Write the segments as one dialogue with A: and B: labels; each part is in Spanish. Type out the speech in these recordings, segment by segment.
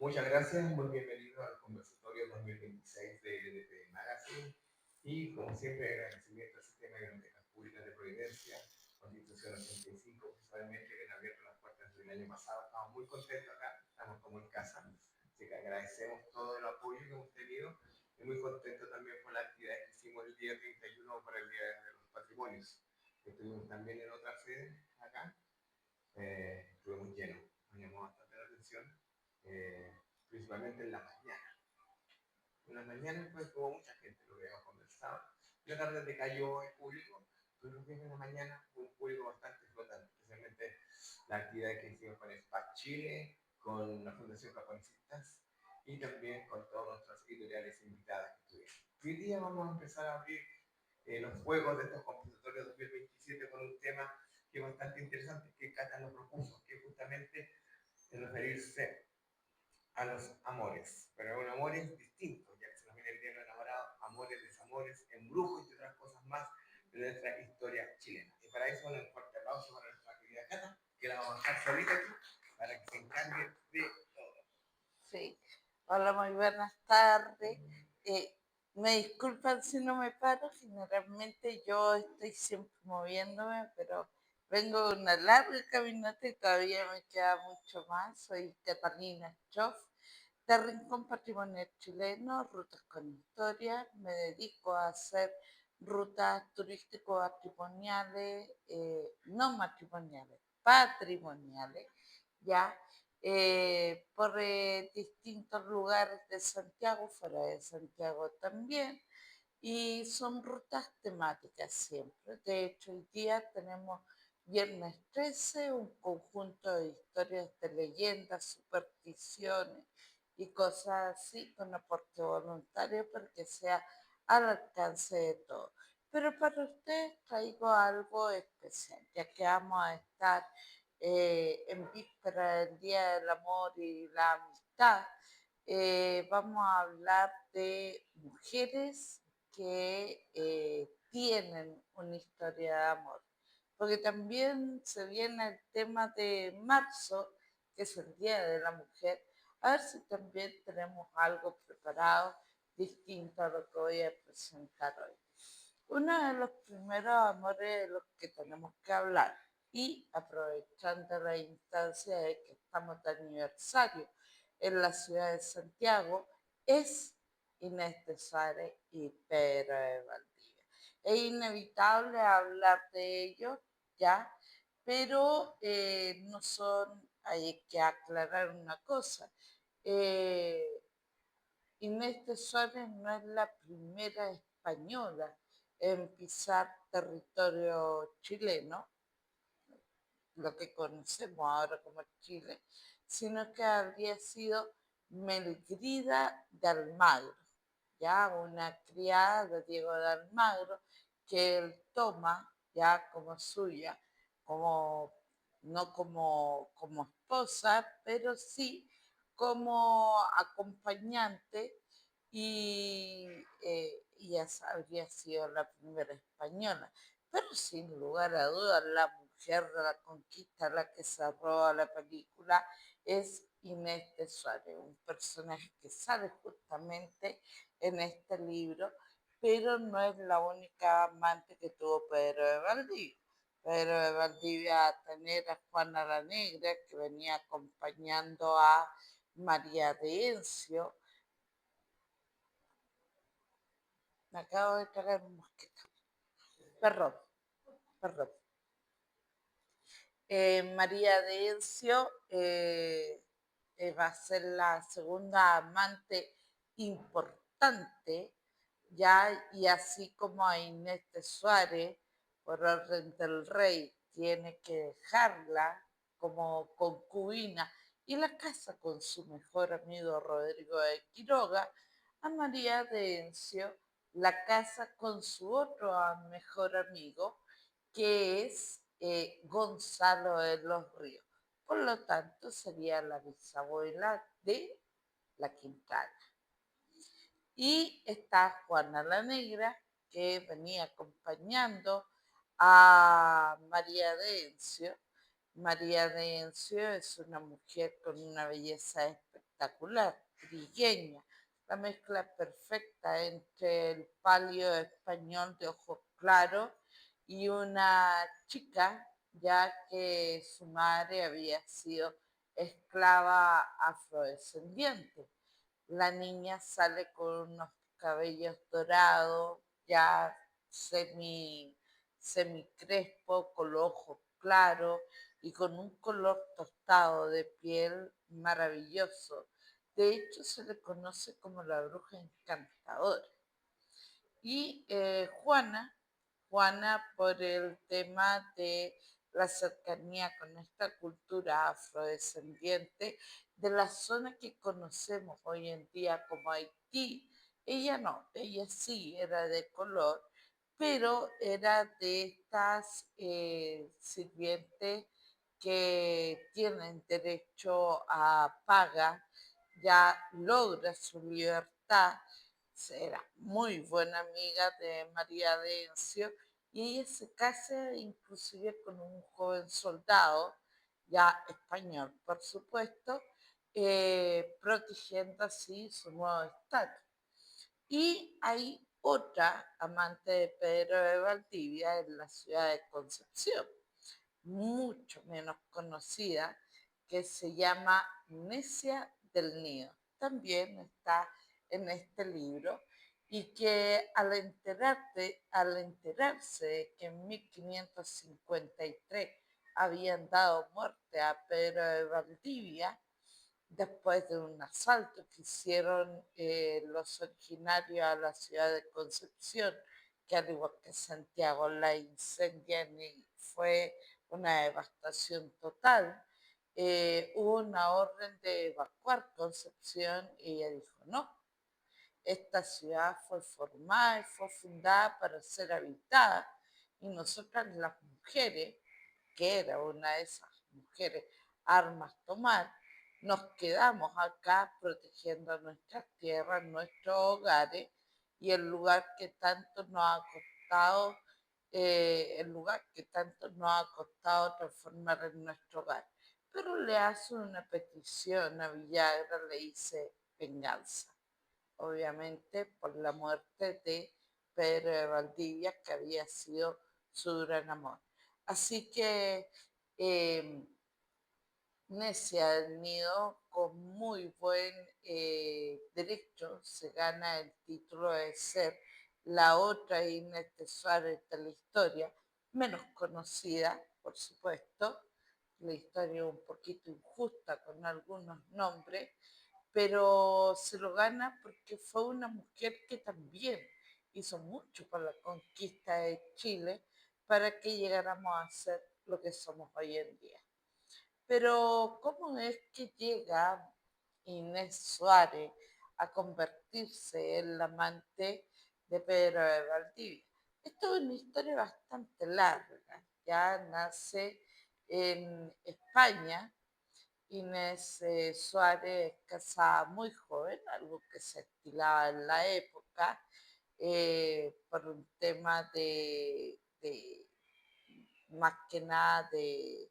A: Muchas gracias, muy bienvenido al conversatorio 2026 de EDP Magazine y como siempre agradecimiento al Sistema de Bibliotecas Públicas de Providencia, Constitución 85, principalmente que han abierto las puertas del año pasado. Estamos muy contentos acá, estamos como en casa, así que agradecemos todo el apoyo que hemos tenido y muy contentos también por la actividad que hicimos el día 31 para el Día de los Patrimonios. Estuvimos también en otra sede acá, estuvimos llenos, nos llamó bastante la atención, principalmente en la mañana. En la mañana pues hubo mucha gente, lo que habíamos conversado. En la tarde decayó el público, pero lo que en la mañana fue un público bastante flotante, especialmente la actividad que hicimos con SPAC Chile, con la Fundación Japonesistas y también con todas nuestras editoriales invitadas que tuvimos. Hoy día vamos a empezar a abrir los juegos de estos conversatorios 2027 con un tema que es bastante interesante, que Cata nos propuso, que justamente es referirse a los amores, pero un amores distinto, ya que se nos viene el día de los enamorados, amores, desamores, embrujos y otras cosas más de nuestra historia chilena. Y para eso, un fuerte aplauso para nuestra querida Cata, que la vamos a dejar solita aquí, para que se encargue de todo.
B: Sí. Hola, muy buenas tardes. Me disculpan si no me paro, generalmente yo estoy siempre moviéndome, pero vengo de una larga caminata y todavía me queda mucho más. Soy Catalina Choff, de Rincón Patrimonial Chileno, Rutas con Historia. Me dedico a hacer rutas turístico-patrimoniales, no matrimoniales, patrimoniales, ya por distintos lugares de Santiago, fuera de Santiago también, y son rutas temáticas siempre. De hecho, hoy día tenemos Viernes 13, un conjunto de historias de leyendas, supersticiones y cosas así, con aporte voluntario para que sea al alcance de todos. Pero para ustedes traigo algo especial, ya que vamos a estar en víspera del Día del Amor y la Amistad. Vamos a hablar de mujeres que tienen una historia de amor, porque también se viene el tema de marzo, que es el Día de la Mujer. A ver si también tenemos algo preparado distinto a lo que voy a presentar hoy. Uno de los primeros amores de los que tenemos que hablar, y aprovechando la instancia de que estamos de aniversario en la ciudad de Santiago, es Inés de Suárez y Pedro de Valdivia. Es inevitable hablar de ellos ya, pero no son, hay que aclarar una cosa. eh, Inés de Suárez no es la primera española en pisar territorio chileno, lo que conocemos ahora como Chile, sino que habría sido Melgrida de Almagro, ya una criada de Diego de Almagro que él toma ya como suya, como, no como esposa, pero sí como acompañante y esa habría sido la primera española. Pero sin lugar a dudas, la mujer de la conquista, la que se roba la película, es Inés de Suárez, un personaje que sale justamente en este libro, pero no es la única amante que tuvo Pedro de Valdivia. Pedro de Valdivia a tener a Juana la Negra, que venía acompañando a María de Encio. Me acabo de tragar un mosquito. Perdón, perdón. María de Encio va a ser la segunda amante importante, ya, y así como a Inés de Suárez, por orden del rey, tiene que dejarla como concubina y la casa con su mejor amigo Rodrigo de Quiroga, a María de Encio la casa con su otro mejor amigo, que es Gonzalo de los Ríos. Por lo tanto, sería la bisabuela de la Quintana. Y está Juana la Negra, que venía acompañando a María de Encio. María de Encio es una mujer con una belleza espectacular, trigueña, la mezcla perfecta entre el palio español de ojos claros y una chica, ya que su madre había sido esclava afrodescendiente. La niña sale con unos cabellos dorados, ya semi, semi crespo, con los ojos claros y con un color tostado de piel maravilloso. De hecho, se le conoce como la bruja encantadora. Y Juana por el tema de la cercanía con esta cultura afrodescendiente de la zona que conocemos hoy en día como Haití. Ella no, ella sí era de color, pero era de estas sirvientes que tienen derecho a paga, ya logra su libertad, era muy buena amiga de María de Encio y ella se casa inclusive con un joven soldado, ya español por supuesto, protegiendo así su nuevo estatus. Y hay otra amante de Pedro de Valdivia en la ciudad de Concepción, mucho menos conocida, que se llama Necia del Nido. También está en este libro y que al enterarse de que en 1553 habían dado muerte a Pedro de Valdivia, después de un asalto que hicieron los originarios a la ciudad de Concepción, que al igual que Santiago la incendian y fue una devastación total. Hubo una orden de evacuar Concepción y ella dijo, no, esta ciudad fue formada y fue fundada para ser habitada y nosotras las mujeres, que era una de esas mujeres armas tomar, nos quedamos acá protegiendo nuestras tierras, nuestros hogares y el lugar que tanto nos ha costado, transformar en nuestro hogar. Pero le hace una petición a Villagra, le dice venganza, obviamente por la muerte de Pedro de Valdivia, que había sido su gran amor. Así que eh, Necia del Nido, con muy buen derecho, se gana el título de ser la otra Inés de Suárez de la historia, menos conocida, por supuesto. La historia es un poquito injusta con algunos nombres, pero se lo gana porque fue una mujer que también hizo mucho por la conquista de Chile para que llegáramos a ser lo que somos hoy en día. Pero ¿cómo es que llega Inés Suárez a convertirse en la amante de Pedro de Valdivia? Esto es una historia bastante larga. Ya nace en España. Inés Suárez, casada muy joven, algo que se estilaba en la época, por un tema de más que nada de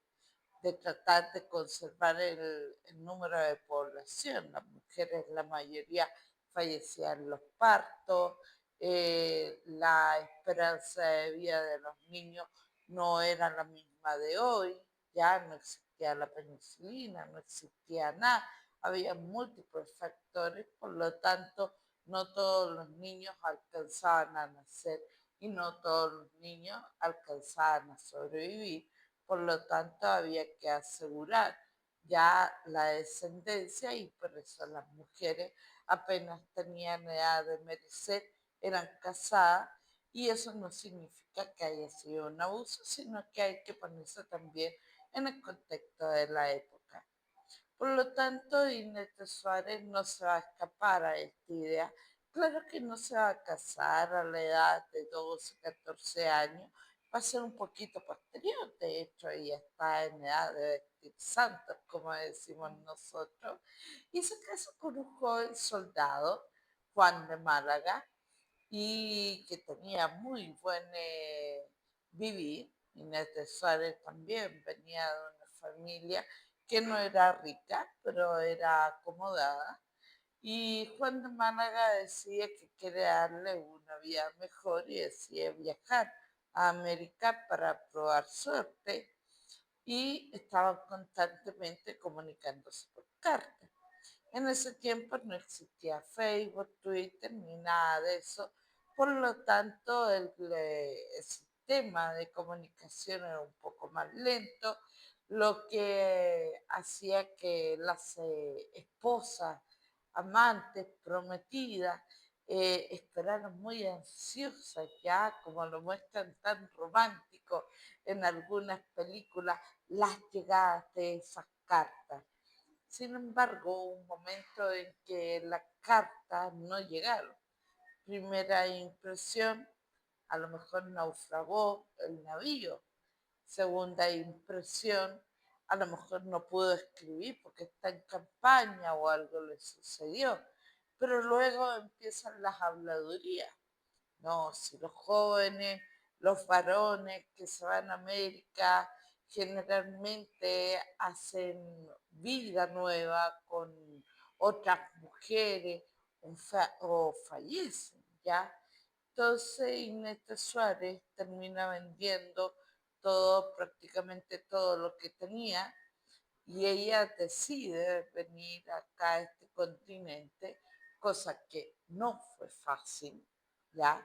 B: tratar de conservar el número de población. Las mujeres, la mayoría, fallecían en los partos, la esperanza de vida de los niños no era la misma de hoy, ya no existía la penicilina, no existía nada, había múltiples factores, por lo tanto, no todos los niños alcanzaban a nacer y no todos los niños alcanzaban a sobrevivir. Por lo tanto, había que asegurar ya la descendencia y por eso las mujeres apenas tenían edad de merecer, eran casadas y eso no significa que haya sido un abuso, sino que hay que ponerse también en el contexto de la época. Por lo tanto, Inés de Suárez no se va a escapar a esta idea. Claro que no se va a casar a la edad de 12, 14 años, va a ser un poquito posterior, de hecho ella está en edad de vestir santos, como decimos nosotros, y se casa con un joven soldado, Juan de Málaga, y que tenía muy buen vivir. Inés de Suárez también venía de una familia que no era rica, pero era acomodada. Y Juan de Málaga decía que quiere darle una vida mejor y decide viajar a América para probar suerte y estaban constantemente comunicándose por carta. En ese tiempo no existía Facebook, Twitter ni nada de eso, por lo tanto el sistema de comunicación era un poco más lento, lo que hacía que las esposas, amantes, prometidas, esperaran muy ansiosas ya, como lo muestran tan romántico en algunas películas, las llegadas de esas cartas. Sin embargo, hubo un momento en que las cartas no llegaron. Primera impresión, a lo mejor naufragó el navío. Segunda impresión, a lo mejor no pudo escribir porque está en campaña o algo le sucedió. Pero luego empiezan las habladurías. No, si los jóvenes, los varones que se van a América generalmente hacen vida nueva con otras mujeres o fallecen, ¿ya? Entonces Inés de Suárez termina vendiendo todo, prácticamente todo lo que tenía y ella decide venir acá a este continente, cosa que no fue fácil, ¿ya?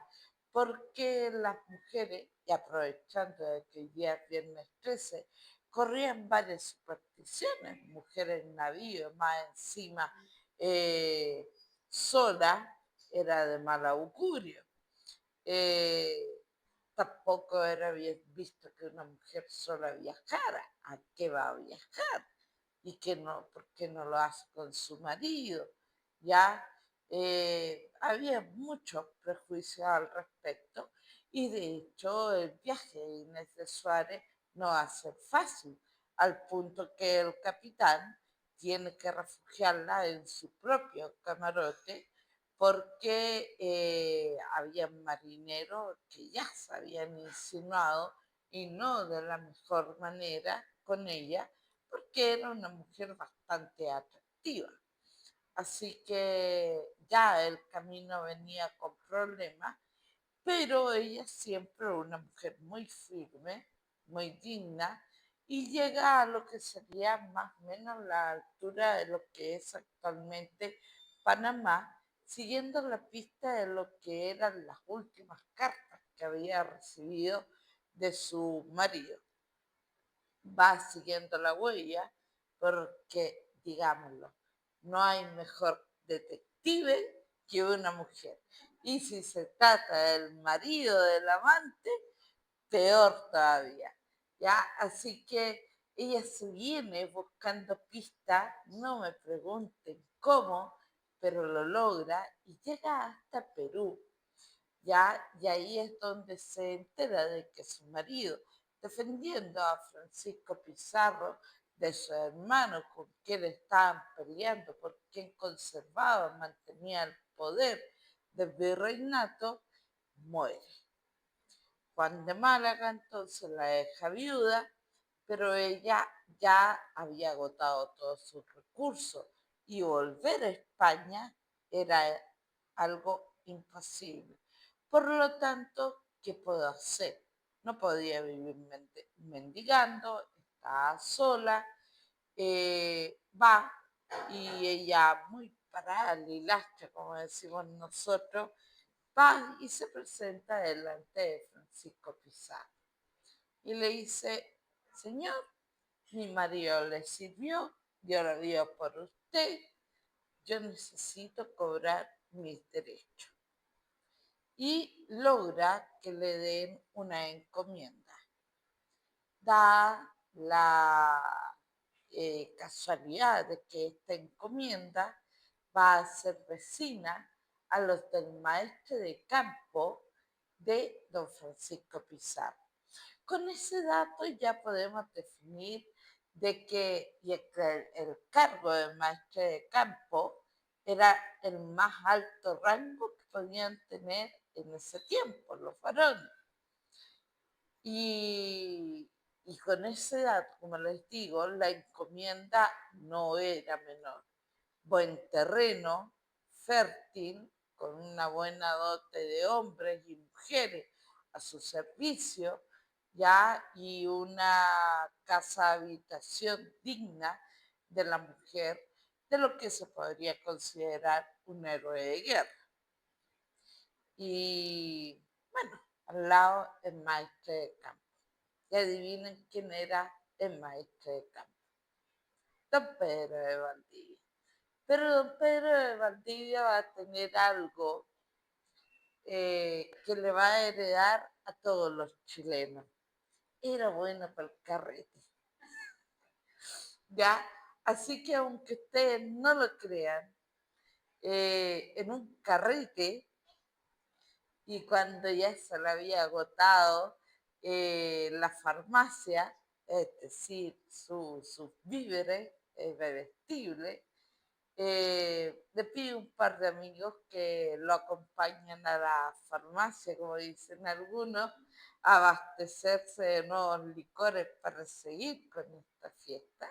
B: Porque las mujeres, y aprovechando de que hoy día es viernes 13, corrían varias supersticiones, mujeres en navío, más encima eh, sola, era de mal augurio. Eh, Tampoco era bien visto que una mujer sola viajara. ¿A qué va a viajar? Y que no, ¿por qué no lo hace con su marido? Ya había muchos prejuicios al respecto y de hecho el viaje de Inés de Suárez no va a ser fácil, al punto que el capitán tiene que refugiarla en su propio camarote porque había marineros que ya se habían insinuado y no de la mejor manera con ella porque era una mujer bastante atractiva. Así que ya el camino venía con problemas, pero ella siempre una mujer muy firme, muy digna, y llega a lo que sería más o menos la altura de lo que es actualmente Panamá, siguiendo la pista de lo que eran las últimas cartas que había recibido de su marido. Va siguiendo la huella porque, digámoslo, no hay mejor detective que una mujer. Y si se trata del marido del amante, peor todavía. ¿Ya? Así que ella se viene buscando pistas, no me pregunten cómo, pero lo logra y llega hasta Perú. ¿Ya? Y ahí es donde se entera de que su marido, defendiendo a Francisco Pizarro de su hermano con quien estaban peleando por quien conservaba, mantenía el poder del virreinato, muere. Juan de Málaga entonces la deja viuda, pero ella ya había agotado todos sus recursos y volver a España era algo imposible. Por lo tanto, ¿qué puedo hacer? No podía vivir mendigando, estaba sola, va y ella muy parada, lilastra, como decimos nosotros, va y se presenta delante de Francisco Pizarro y le dice, señor, mi marido le sirvió, yo lo dio por usted, yo necesito cobrar mis derechos. Y logra que le den una encomienda. Da la casualidad de que esta encomienda va a ser vecina a los del maestre de campo de don Francisco Pizarro. Con ese dato ya podemos definir de que el cargo de maestre de campo era el más alto rango que podían tener en ese tiempo los varones. Y Y con esa edad, como les digo, la encomienda no era menor. Buen terreno, fértil, con una buena dote de hombres y mujeres a su servicio, ya, y una casa habitación digna de la mujer, de lo que se podría considerar un héroe de guerra. Y bueno, al lado el maestre de campo. Y adivinen quién era el maestre de campo. Don Pedro de Valdivia. Pero don Pedro de Valdivia va a tener algo que le va a heredar a todos los chilenos. Era bueno para el carrete. ¿Ya? Así que aunque ustedes no lo crean, en un carrete, y cuando ya se le había agotado la farmacia, es decir, sus víveres bebestibles, le pido un par de amigos que lo acompañen a la farmacia, como dicen algunos, a abastecerse de nuevos licores para seguir con esta fiesta.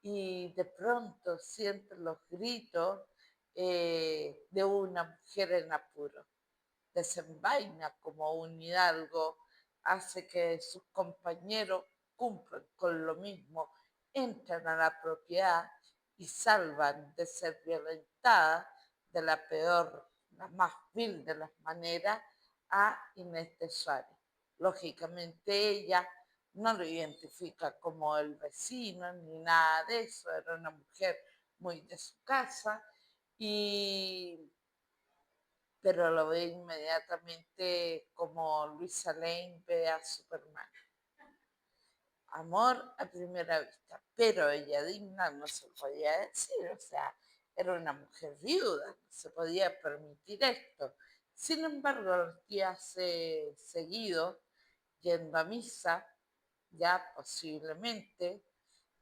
B: Y de pronto sienten los gritos de una mujer en apuro. Desenvaina como un hidalgo, hace que sus compañeros cumplan con lo mismo, entran a la propiedad y salvan de ser violentada de la peor, la más vil de las maneras a Inés de Suárez. Lógicamente ella no lo identifica como el vecino ni nada de eso, era una mujer muy de su casa, y pero lo ve inmediatamente como Luisa Lane ve a Superman. Amor a primera vista, pero ella digna no se podía decir, o sea, era una mujer viuda, no se podía permitir esto. Sin embargo, los días seguidos, yendo a misa, ya posiblemente,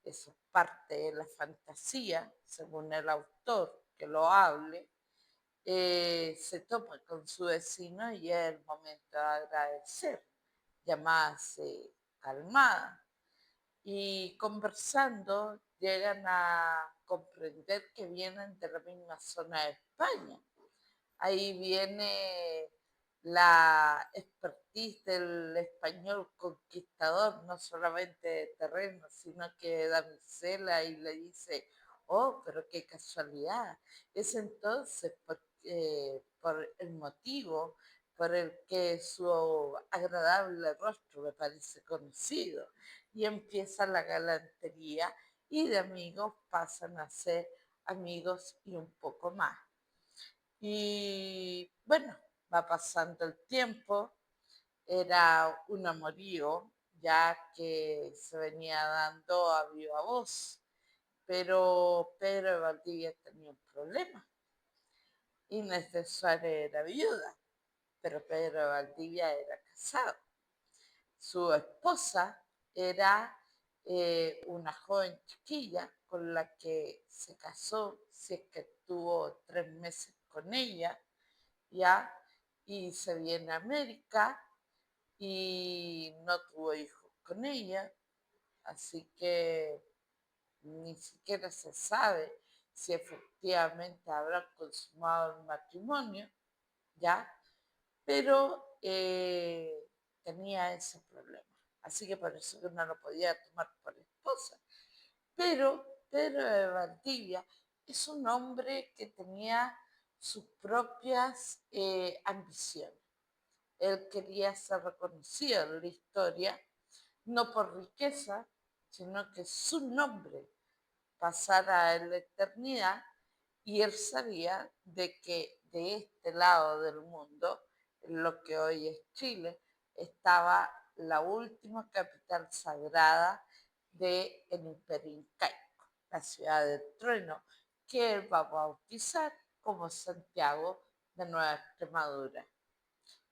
B: eso es parte de la fantasía, según el autor que lo hable, se topa con su vecino y es el momento de agradecer, llamarse calmada. Y conversando llegan a comprender que vienen de la misma zona de España. Ahí viene la expertise del español conquistador, no solamente de terreno, sino que de damisela, y le dice, oh, pero qué casualidad. Es entonces por el motivo por el que su agradable rostro me parece conocido. Y empieza la galantería y de amigos pasan a ser amigos y un poco más. Y bueno, va pasando el tiempo, era un amorío ya que se venía dando a viva voz, pero Pedro de Valdivia tenía un problema. Inés de Suárez era viuda, pero Pedro de Valdivia era casado. Su esposa era una joven chiquilla con la que se casó, si es que estuvo 3 meses con ella, ya, y se viene a América y no tuvo hijos con ella, así que ni siquiera se sabe si efectivamente habrán consumado el matrimonio, ya, pero tenía ese problema. Así que por eso que no lo podía tomar por esposa. Pero Pedro de Valdivia es un hombre que tenía sus propias ambiciones. Él quería ser reconocido en la historia, no por riqueza, sino que su nombre pasara en la eternidad, y él sabía de que de este lado del mundo, en lo que hoy es Chile, estaba la última capital sagrada del Imperio Incaico, la ciudad del trueno, que él va a bautizar como Santiago de Nueva Extremadura.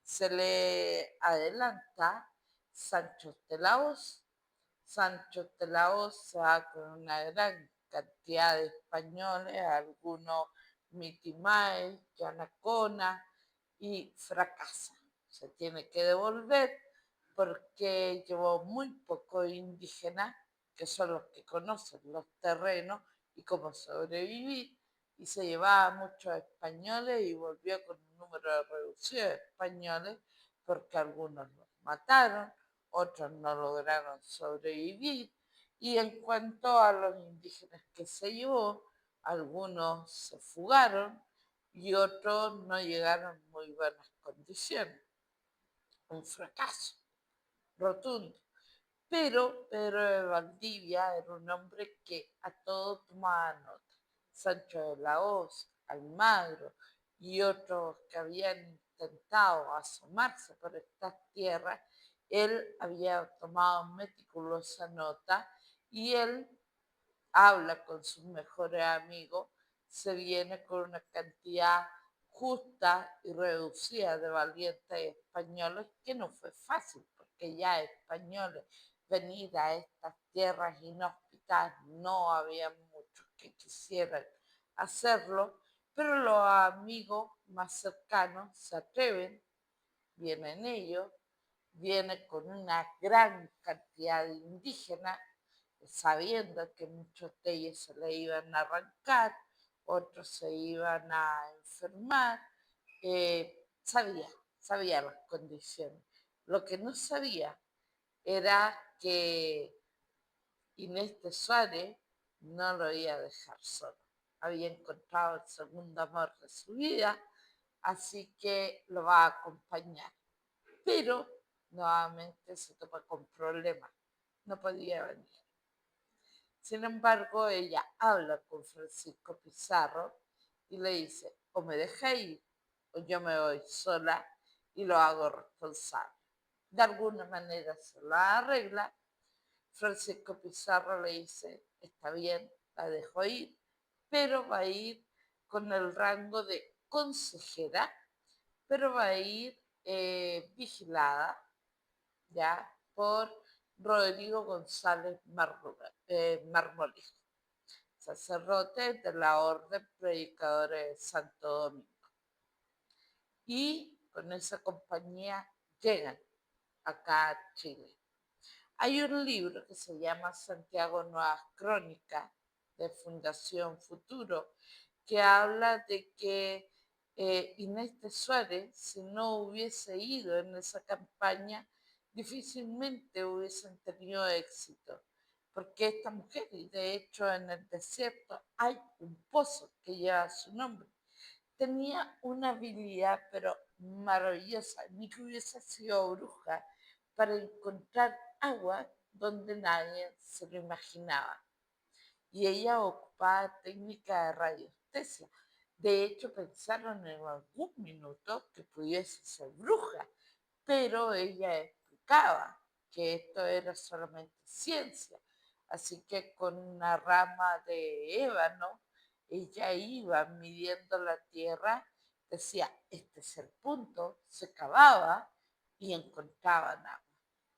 B: Se le adelanta Sancho de la Hoz. Sancho de la Hoz se va con una gran cantidad de españoles, algunos Mitimae, Yanacona, y fracasa. Se tiene que devolver porque llevó muy pocos indígenas, que son los que conocen los terrenos y cómo sobrevivir, y se llevaba muchos españoles y volvió con un número reducido de españoles porque algunos los mataron, otros no lograron sobrevivir, y en cuanto a los indígenas que se llevó, algunos se fugaron y otros no llegaron en muy buenas condiciones. Un fracaso rotundo. Pero Pedro de Valdivia era un hombre que a todo tomaba nota. Sancho de la Hoz, Almagro y otros que habían intentado asomarse por estas tierras, él había tomado meticulosa nota y él habla con sus mejores amigos, se viene con una cantidad justa y reducida de valientes españoles, que no fue fácil, porque ya españoles venir a estas tierras inhóspitas no había muchos que quisieran hacerlo, pero los amigos más cercanos se atreven, vienen ellos, viene con una gran cantidad de indígenas, sabiendo que muchos de ellos se le iban a arrancar, otros se iban a enfermar, sabía las condiciones. Lo que no sabía era que Inés de Suárez no lo iba a dejar solo. Había encontrado el segundo amor de su vida, así que lo va a acompañar. Pero nuevamente se topa con problemas. No podía venir. Sin embargo, ella habla con Francisco Pizarro y le dice, o me deja ir o yo me voy sola y lo hago responsable. De alguna manera se la arregla. Francisco Pizarro le dice, está bien, la dejo ir, pero va a ir con el rango de consejera, pero va a ir vigilada ya por Rodrigo González Marmolejo, sacerdote de la Orden Predicadores de Santo Domingo. Y con esa compañía llegan acá a Chile. Hay un libro que se llama Santiago Nuevas Crónicas de Fundación Futuro, que habla de que Inés de Suárez, si no hubiese ido en esa campaña, difícilmente hubiesen tenido éxito, porque esta mujer, y de hecho en el desierto hay un pozo que lleva su nombre, tenía una habilidad pero maravillosa, ni que hubiese sido bruja, para encontrar agua donde nadie se lo imaginaba. Y ella ocupaba técnica de radiestesia. De hecho, pensaron en algún minuto que pudiese ser bruja, pero ella explicaba que esto era solamente ciencia. Así que con una rama de ébano, ella iba midiendo la tierra, decía, este es el punto, se cavaba y encontraban agua.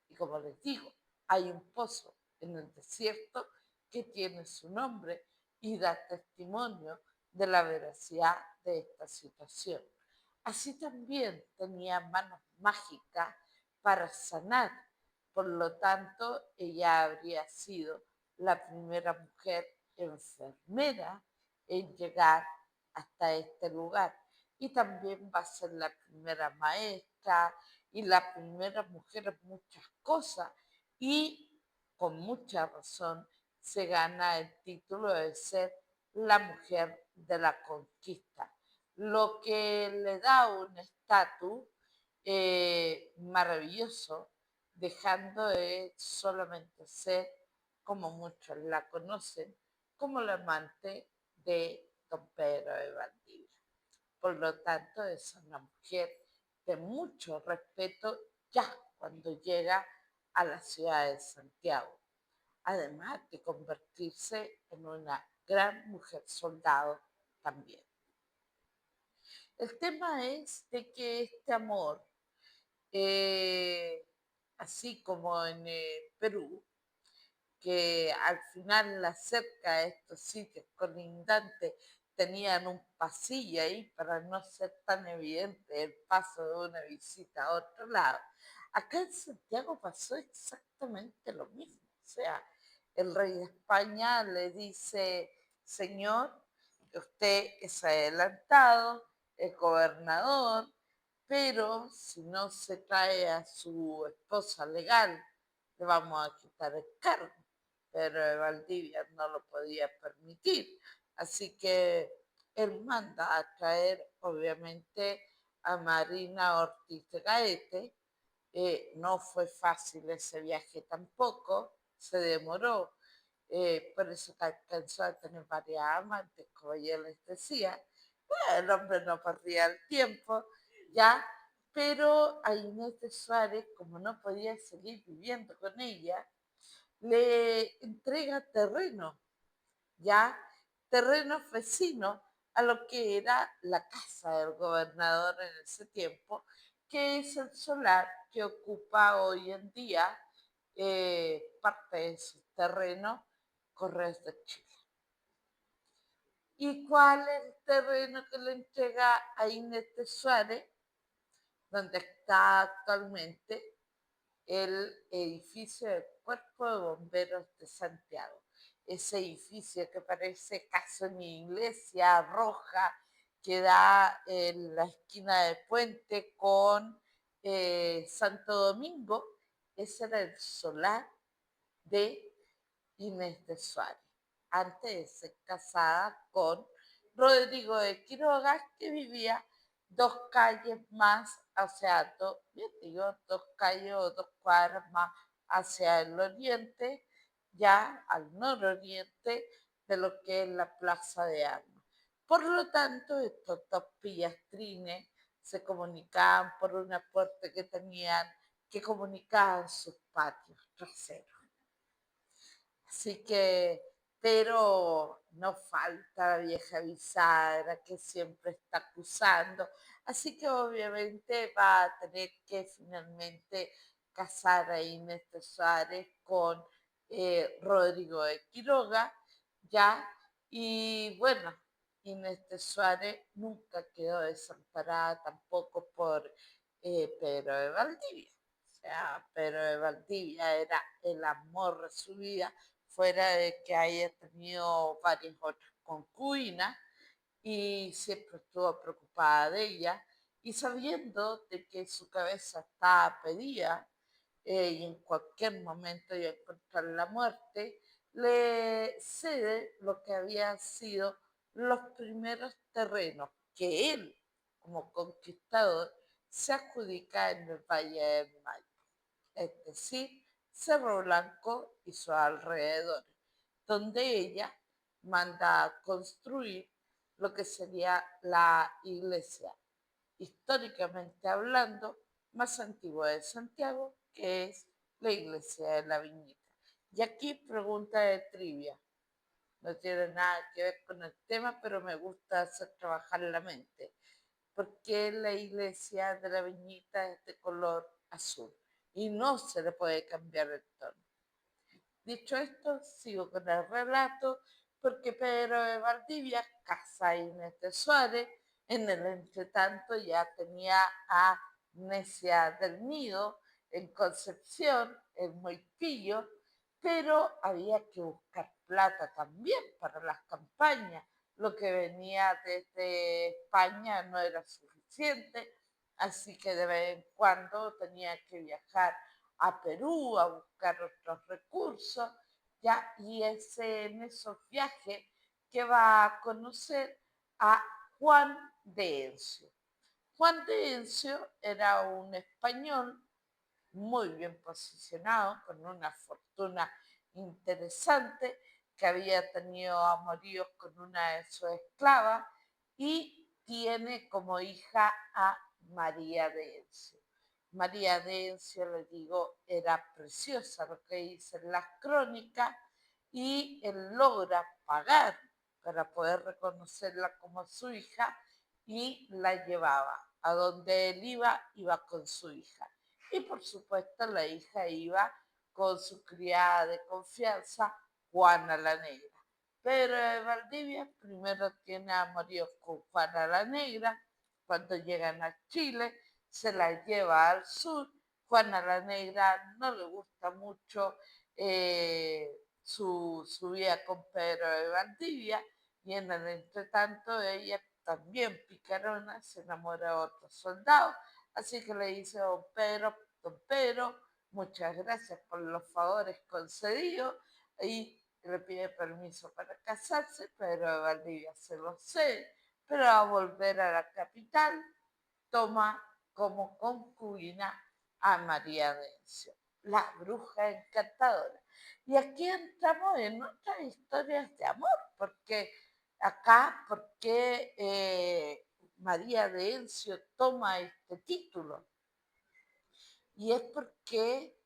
B: Y como les digo, hay un pozo en el desierto que tiene su nombre y da testimonio de la veracidad de esta situación. Así también tenía manos mágicas para sanar. Por lo tanto, ella habría sido la primera mujer enfermera en llegar hasta este lugar. Y también va a ser la primera maestra y la primera mujer en muchas cosas. Y con mucha razón se gana el título de ser la mujer de la conquista, lo que le da un estatus maravilloso, dejando de solamente ser, como muchos la conocen, como la amante de don Pedro de Valdivia. Por lo tanto, es una mujer de mucho respeto ya cuando llega a la ciudad de Santiago, además de convertirse en una gran mujer soldado también. El tema es de que este amor, eh, así como en Perú, que al final la cerca de estos sitios colindantes tenían un pasillo ahí para no ser tan evidente el paso de una visita a otro lado. Acá en Santiago pasó exactamente lo mismo. O sea, el rey de España le dice, señor, usted es adelantado, es gobernador, pero si no se trae a su esposa legal, le vamos a quitar el cargo. Pero de Valdivia no lo podía permitir. Así que él manda a traer, obviamente, a Marina Ortiz de Gaete. No fue fácil ese viaje tampoco, se demoró, por eso que alcanzó a tener varias amantes, como yo les decía. Bueno, el hombre no perdía el tiempo, ya, pero a Inés de Suárez, como no podía seguir viviendo con ella, le entrega terreno, ya, terrenos vecinos a lo que era la casa del gobernador en ese tiempo, que es el solar que ocupa hoy en día parte de sus terrenos Correos de Chile. ¿Y cuál es el terreno que le entrega a Inés de Suárez? Donde está actualmente el edificio del Cuerpo de Bomberos de Santiago. Ese edificio que parece casi una iglesia roja que da en la esquina del puente con Santo Domingo, ese era el solar de Inés de Suárez, antes de ser casada con Rodrigo de Quiroga, que vivía 2 calles más hacia, bien digo, 2 calles o 2 cuadras más hacia el oriente, ya al nororiente de lo que es la Plaza de Armas. Por lo tanto, estos dos pillastrines se comunicaban por una puerta que tenían que comunicaban sus patios traseros. Así que, pero no falta la vieja bisagra que siempre está acusando. Así que obviamente va a tener que finalmente casar a Inés de Suárez con Rodrigo de Quiroga, ¿ya? Y bueno, Inés de Suárez nunca quedó desamparada tampoco por Pedro de Valdivia. O sea, Pedro de Valdivia era el amor de su vida, fuera de que haya tenido varias otras concubinas y siempre estuvo preocupada de ella y sabiendo de que su cabeza estaba pedida y en cualquier momento iba a encontrar la muerte, le cede lo que habían sido los primeros terrenos que él, como conquistador, se adjudica en el Valle del Maipo, es decir, Cerro Blanco y sus alrededores, donde ella manda a construir lo que sería la iglesia, históricamente hablando, más antigua de Santiago, que es la iglesia de la Viñita. Y aquí pregunta de trivia. No tiene nada que ver con el tema, pero me gusta hacer trabajar la mente. ¿Por qué la iglesia de la Viñita es de color azul? Y no se le puede cambiar el tono. Dicho esto, sigo con el relato porque Pedro de Valdivia casa a Inés de Suárez. En el entretanto ya tenía a Necia del Nido en Concepción, en Moipillo, pero había que buscar plata también para las campañas. Lo que venía desde España no era suficiente, así que de vez en cuando tenía que viajar a Perú a buscar otros recursos, ¿ya? Y es en esos viajes que va a conocer a Juan de Encio. Juan de Encio era un español muy bien posicionado, con una fortuna interesante, que había tenido amoríos con una de sus esclavas y tiene como hija a María de Encio. María de Encio, le digo, era preciosa, lo que dicen las crónicas, y él logra pagar para poder reconocerla como su hija y la llevaba. A donde él iba con su hija. Y por supuesto la hija iba con su criada de confianza, Juana la Negra. Pero de Valdivia primero tiene amoríos con Juana la Negra. Cuando llegan a Chile, se la lleva al sur, Juana la Negra no le gusta mucho su vida con Pedro de Valdivia y en el entretanto ella también picarona se enamora de otro soldado, así que le dice don Pedro, muchas gracias por los favores concedidos y le pide permiso para casarse, Pedro de Valdivia se lo cede, pero a volver a la capital toma como concubina a María de Encio, la bruja encantadora. Y aquí entramos en otras historias de amor, porque acá, porque María de Encio toma este título? Y es porque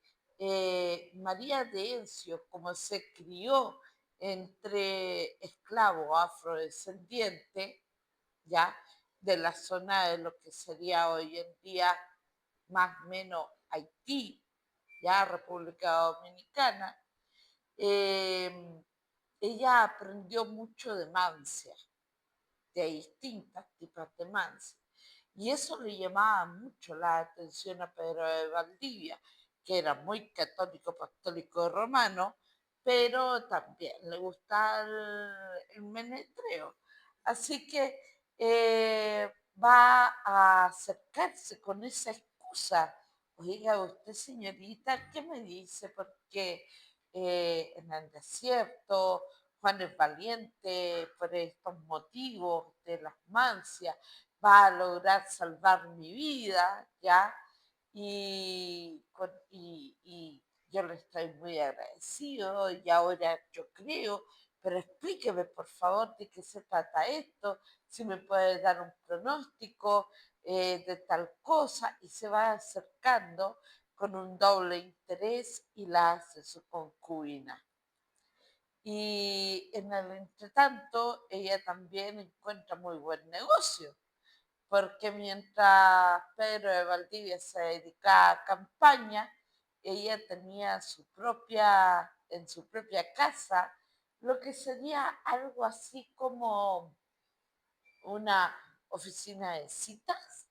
B: María de Encio, como se crió entre esclavos afrodescendientes, ya de la zona de lo que sería hoy en día más o menos Haití, ya República Dominicana, eh, ella aprendió mucho de mancia, de distintas tipos de mancia. Y eso le llamaba mucho la atención a Pedro de Valdivia, que era muy católico, apostólico romano, pero también le gustaba el menetreo. Así que va a acercarse con esa excusa. Oiga, usted señorita, ¿qué me dice? Porque en el desierto Juan es valiente por estos motivos de las mancias, va a lograr salvar mi vida, ¿ya? Y yo le estoy muy agradecido y ahora yo creo, pero explíqueme por favor de qué se trata esto, si me puede dar un pronóstico de tal cosa y se va acercando con un doble interés y la hace su concubina. Y en el entretanto, ella también encuentra muy buen negocio, porque mientras Pedro de Valdivia se dedicaba a campaña, ella tenía en su propia casa lo que sería algo así como una oficina de citas,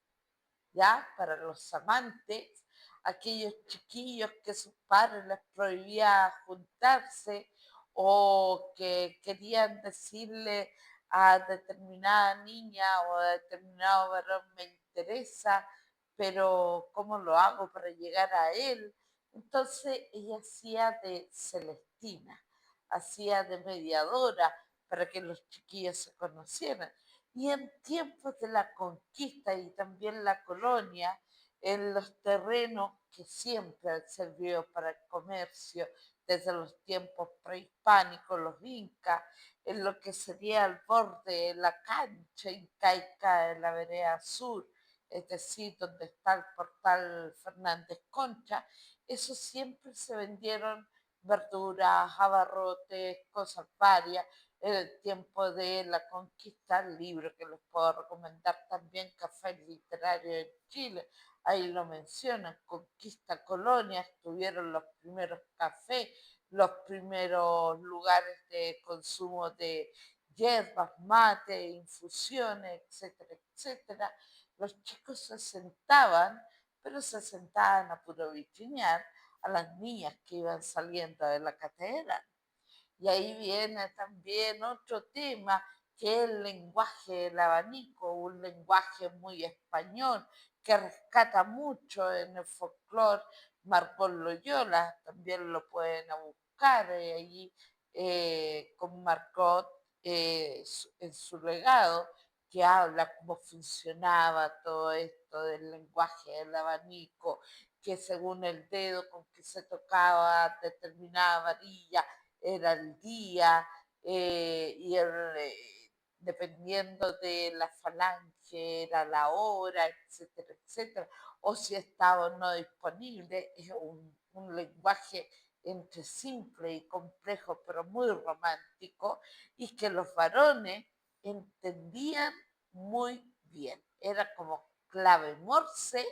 B: ¿ya? Para los amantes, aquellos chiquillos que sus padres les prohibía juntarse o que querían decirle a determinada niña o a determinado varón me interesa, pero ¿cómo lo hago para llegar a él? Entonces ella hacía de Celestina, hacía de mediadora para que los chiquillos se conocieran. Y en tiempos de la conquista y también la colonia, en los terrenos que siempre han servido para el comercio desde los tiempos prehispánicos, los incas, en lo que sería el borde de la cancha incaica de la vereda sur, es decir, donde está el portal Fernández Concha, eso siempre se vendieron verduras, abarrotes, cosas varias, en el tiempo de la conquista, el libro que les puedo recomendar también, Café Literario en Chile, ahí lo mencionan, conquista colonia, estuvieron los primeros cafés, los primeros lugares de consumo de hierbas, mate, infusiones, etcétera, etcétera. Los chicos se sentaban, pero se sentaban a puro vitrinear a las niñas que iban saliendo de la catedral. Y ahí viene también otro tema, que es el lenguaje del abanico, un lenguaje muy español, que rescata mucho en el folclore. Marcos Loyola, también lo pueden buscar allí con Marcot en su legado, que habla cómo funcionaba todo esto del lenguaje del abanico, que según el dedo con que se tocaba determinada varilla, era el día dependiendo de la falange era la hora, etcétera, etcétera, o si estaba o no disponible, es un lenguaje entre simple y complejo, pero muy romántico, y que los varones entendían muy bien. Era como clave Morse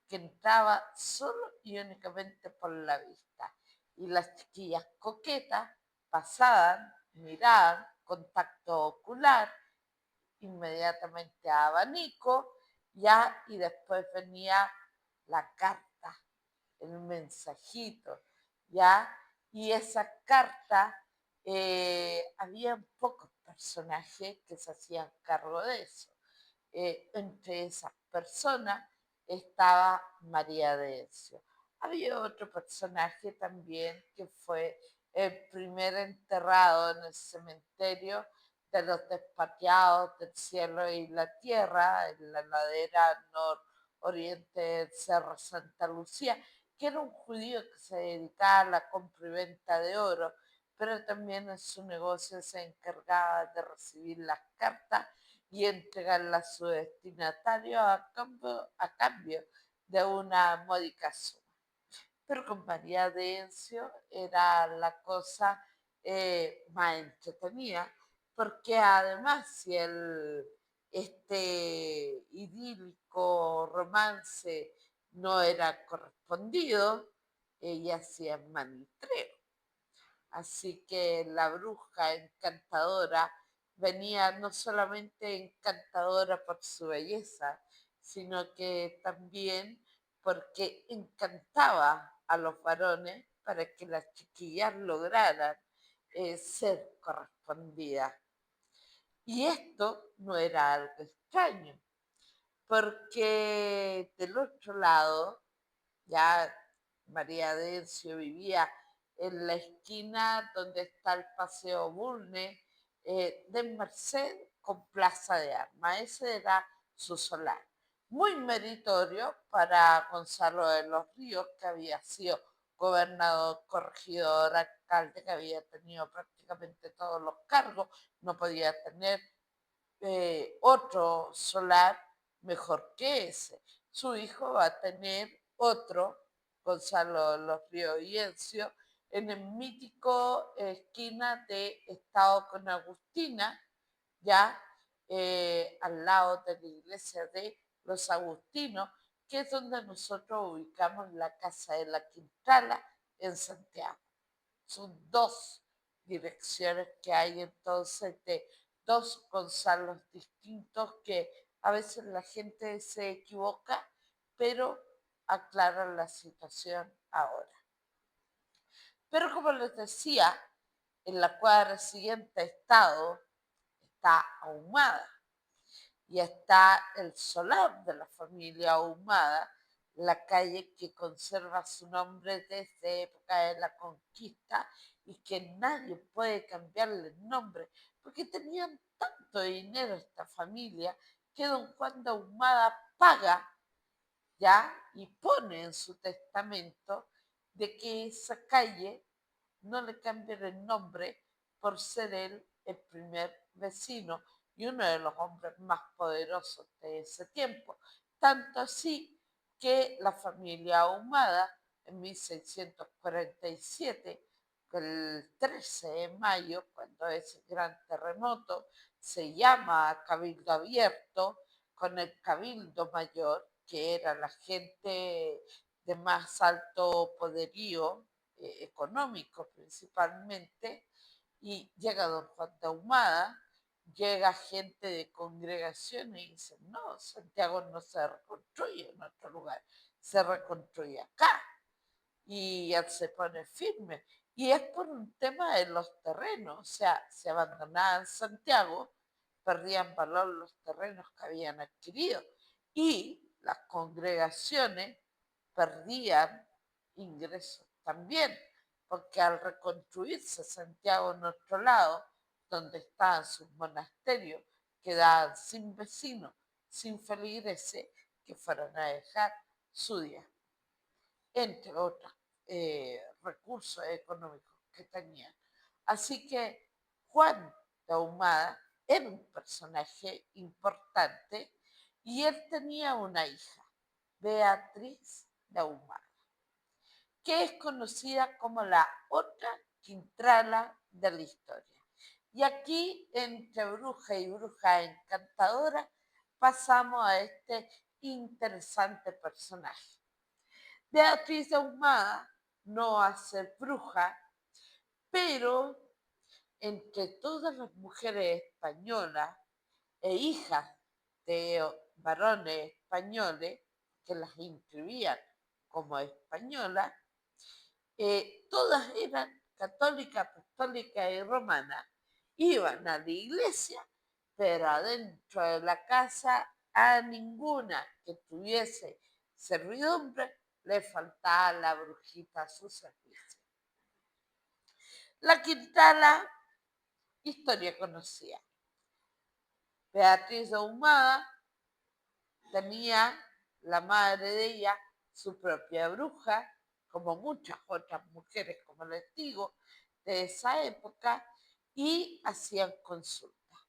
B: que entraba solo y únicamente por la vista y las chiquillas coquetas pasaban, miraban, contacto ocular, inmediatamente a abanico, ya, y después venía la carta, el mensajito, ¿ya? Y esa carta, había pocos personajes que se hacían cargo de eso. Entre esas personas estaba María de Encio. Había otro personaje también que fue el primer enterrado en el cementerio de los despatriados del cielo y la tierra, en la ladera nororiente del Cerro Santa Lucía, que era un judío que se dedicaba a la compra y venta de oro, pero también en su negocio se encargaba de recibir las cartas y entregarla a su destinatario a cambio de una módica suma. Pero con María de Encio era la cosa más entretenida, porque además si este idílico romance no era correspondido, ella hacía manitreo. Así que la bruja encantadora venía no solamente encantadora por su belleza, sino que también porque encantaba a los varones para que las chiquillas lograran ser correspondidas. Y esto no era algo extraño, porque del otro lado ya María Dencio vivía en la esquina donde está el Paseo Bulnes, de Merced con Plaza de Armas. Ese era su solar. Muy meritorio para Gonzalo de los Ríos, que había sido gobernador, corregidor, alcalde, que había tenido prácticamente todos los cargos, no podía tener otro solar mejor que ese. Su hijo va a tener otro, Gonzalo Los Ríos y Encio, en el mítico esquina de Estado con Agustina, ya al lado de la iglesia de los Agustinos, que es donde nosotros ubicamos la Casa de la Quintala en Santiago. Son dos direcciones que hay entonces de dos Gonzalos distintos que a veces la gente se equivoca, pero aclaran la situación ahora. Pero como les decía, en la cuadra siguiente estado está Ahumada y está el solar de la familia Ahumada, la calle que conserva su nombre desde época de la conquista y que nadie puede cambiarle el nombre, porque tenían tanto dinero esta familia que don Juan de Ahumada paga ya y pone en su testamento de que esa calle no le cambien el nombre por ser él el primer vecino y uno de los hombres más poderosos de ese tiempo. Tanto así que la familia Ahumada en 1647, el 13 de mayo, cuando es el gran terremoto, se llama a Cabildo Abierto con el Cabildo Mayor, que era la gente de más alto poderío económico principalmente, y llega don Juan de Ahumada, llega gente de congregaciones y dicen, no, Santiago no se reconstruye en otro lugar, se reconstruye acá. Y él se pone firme. Y es por un tema de los terrenos, o sea, se abandonaban Santiago, perdían valor los terrenos que habían adquirido y las congregaciones perdían ingresos también, porque al reconstruirse Santiago en otro lado, donde estaban sus monasterios, quedaban sin vecinos, sin feligreses que fueron a dejar su día, entre otros recursos económicos que tenían. Así que Juan de Ahumada era un personaje importante y él tenía una hija, Beatriz de Ahumada, que es conocida como la otra Quintrala de la historia. Y aquí, entre bruja y bruja encantadora, pasamos a este interesante personaje. Beatriz de Ahumada no va a ser bruja, pero entre todas las mujeres españolas e hijas de varones españoles que las inscribían como española, todas eran católica, apostólica y romana, iban a la iglesia, pero adentro de la casa a ninguna que tuviese servidumbre le faltaba la brujita a su servicio. La Quintana, historia conocida. Beatriz de Ahumada tenía, la madre de ella, su propia bruja, como muchas otras mujeres, como les digo, de esa época, y hacían consultas.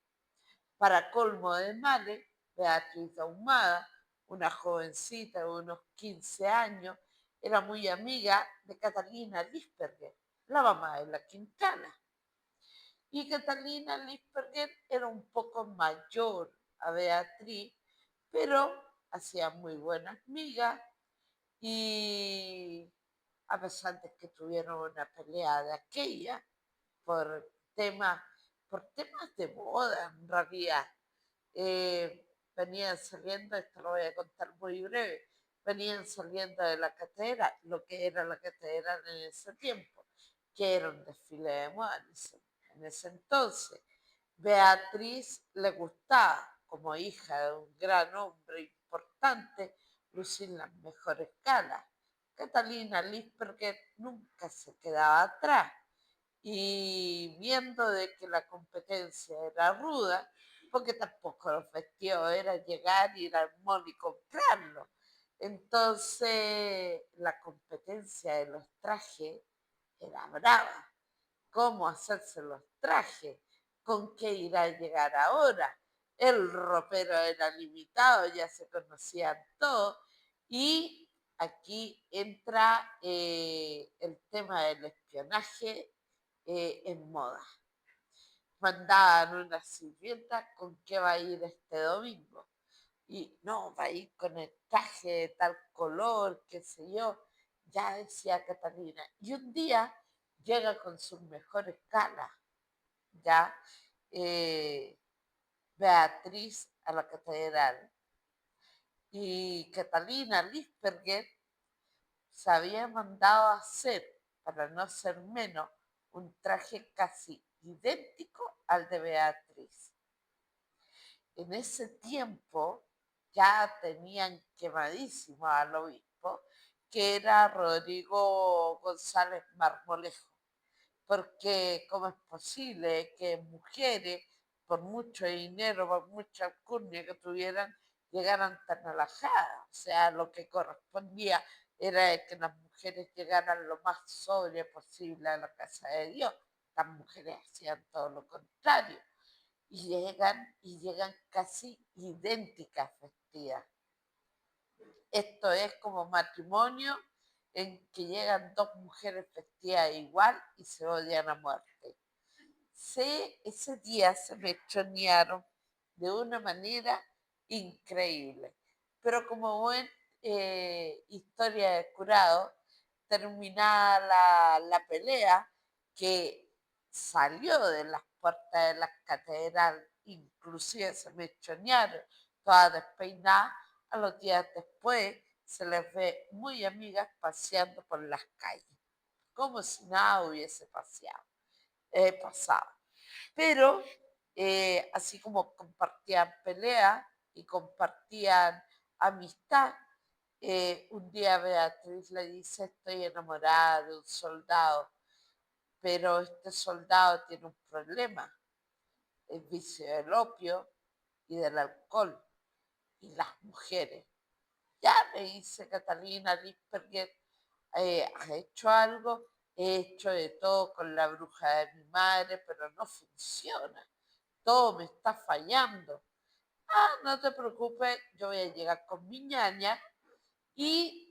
B: Para colmo de males, Beatriz de Ahumada, una jovencita de unos 15 años, era muy amiga de Catalina Lisperger, la mamá de la Quintana. Y Catalina Lisperger era un poco mayor a Beatriz, pero hacía muy buenas migas y a pesar de que tuvieron una pelea de aquella por temas, por temas de moda en realidad, venían saliendo, esto lo voy a contar muy breve, venían saliendo de la catedral, lo que era la catedral en ese tiempo, que era un desfile de moda en ese entonces. Beatriz le gustaba, como hija de un gran hombre importante, lucir las mejores caras. Catalina Lisperger nunca se quedaba atrás y viendo de que la competencia era ruda, porque tampoco los vestidos era llegar, ir al mall y comprarlo. Entonces la competencia de los trajes era brava. ¿Cómo hacerse los trajes? ¿Con qué irá a llegar ahora? El ropero era limitado, ya se conocían todos. Y aquí entra el tema del espionaje en moda. Mandaban una sirvienta con qué va a ir este domingo. Y no, va a ir con el traje de tal color, qué sé yo. Ya decía Catalina. Y un día llega con sus mejores calas, ya Beatriz a la catedral. Y Catalina Lisperger se había mandado a hacer, para no ser menos, un traje casi idéntico al de Beatriz. En ese tiempo ya tenían quemadísimo al obispo, que era Rodrigo González Marmolejo, porque cómo es posible que mujeres, por mucho dinero, por mucha alcurnia que tuvieran, llegaran tan alajadas. O sea, lo que correspondía era que las mujeres llegaran lo más sobria posible a la casa de Dios. Las mujeres hacían todo lo contrario y llegan casi idénticas vestidas. Esto es como matrimonio en que llegan dos mujeres vestidas igual y se odian a muerte. Ese día se me chonearon de una manera increíble. Pero como buena historia de curado, terminada la pelea, que salió de las puertas de la catedral, inclusive se me chonearon, todas despeinadas, a los días después se les ve muy amigas paseando por las calles, como si nada hubiese pasado. Pero así como compartían pelea y compartían amistad, un día Beatriz le dice: estoy enamorada de un soldado, pero este soldado tiene un problema, el vicio del opio y del alcohol y las mujeres. Ya me dice Catalina Lisperger, ¿has hecho algo? He hecho de todo con la bruja de mi madre, pero no funciona. Todo me está fallando. Ah, no te preocupes, yo voy a llegar con mi ñaña y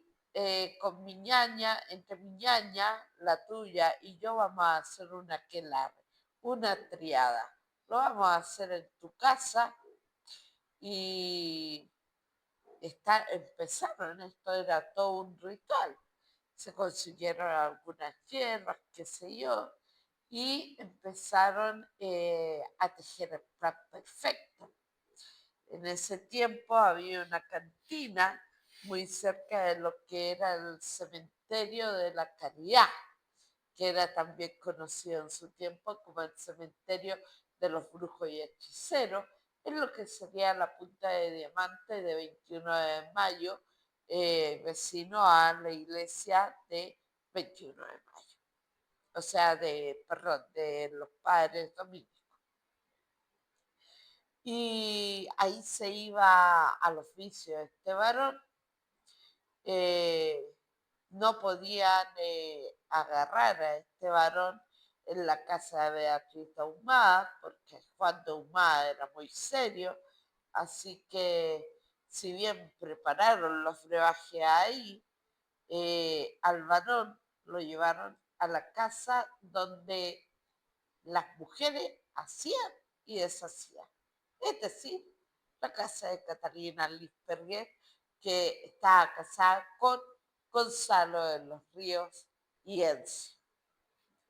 B: con mi ñaña, entre mi ñaña, la tuya y yo vamos a hacer una aquelarre, una triada. Lo vamos a hacer en tu casa y empezaron, esto era todo un ritual. Se consiguieron algunas hierbas, qué sé yo, y empezaron a tejer el plan perfecto. En ese tiempo había una cantina muy cerca de lo que era el cementerio de la Caridad, que era también conocido en su tiempo como el cementerio de los brujos y hechiceros, en lo que sería la Punta de Diamante de 21 de mayo, vecino a la iglesia de 21 de mayo, o sea, perdón, de los padres dominicos. Y ahí se iba a los vicios este varón. eh, no podían agarrar a este varón en la casa de Beatriz de Ahumada, porque Juan de Ahumada era muy serio, así que si bien prepararon los brebajes ahí, al varón lo llevaron a la casa donde las mujeres hacían y deshacían. Es decir, la casa de Catalina Lisperguer, que estaba casada con Gonzalo de los Ríos y Enzo,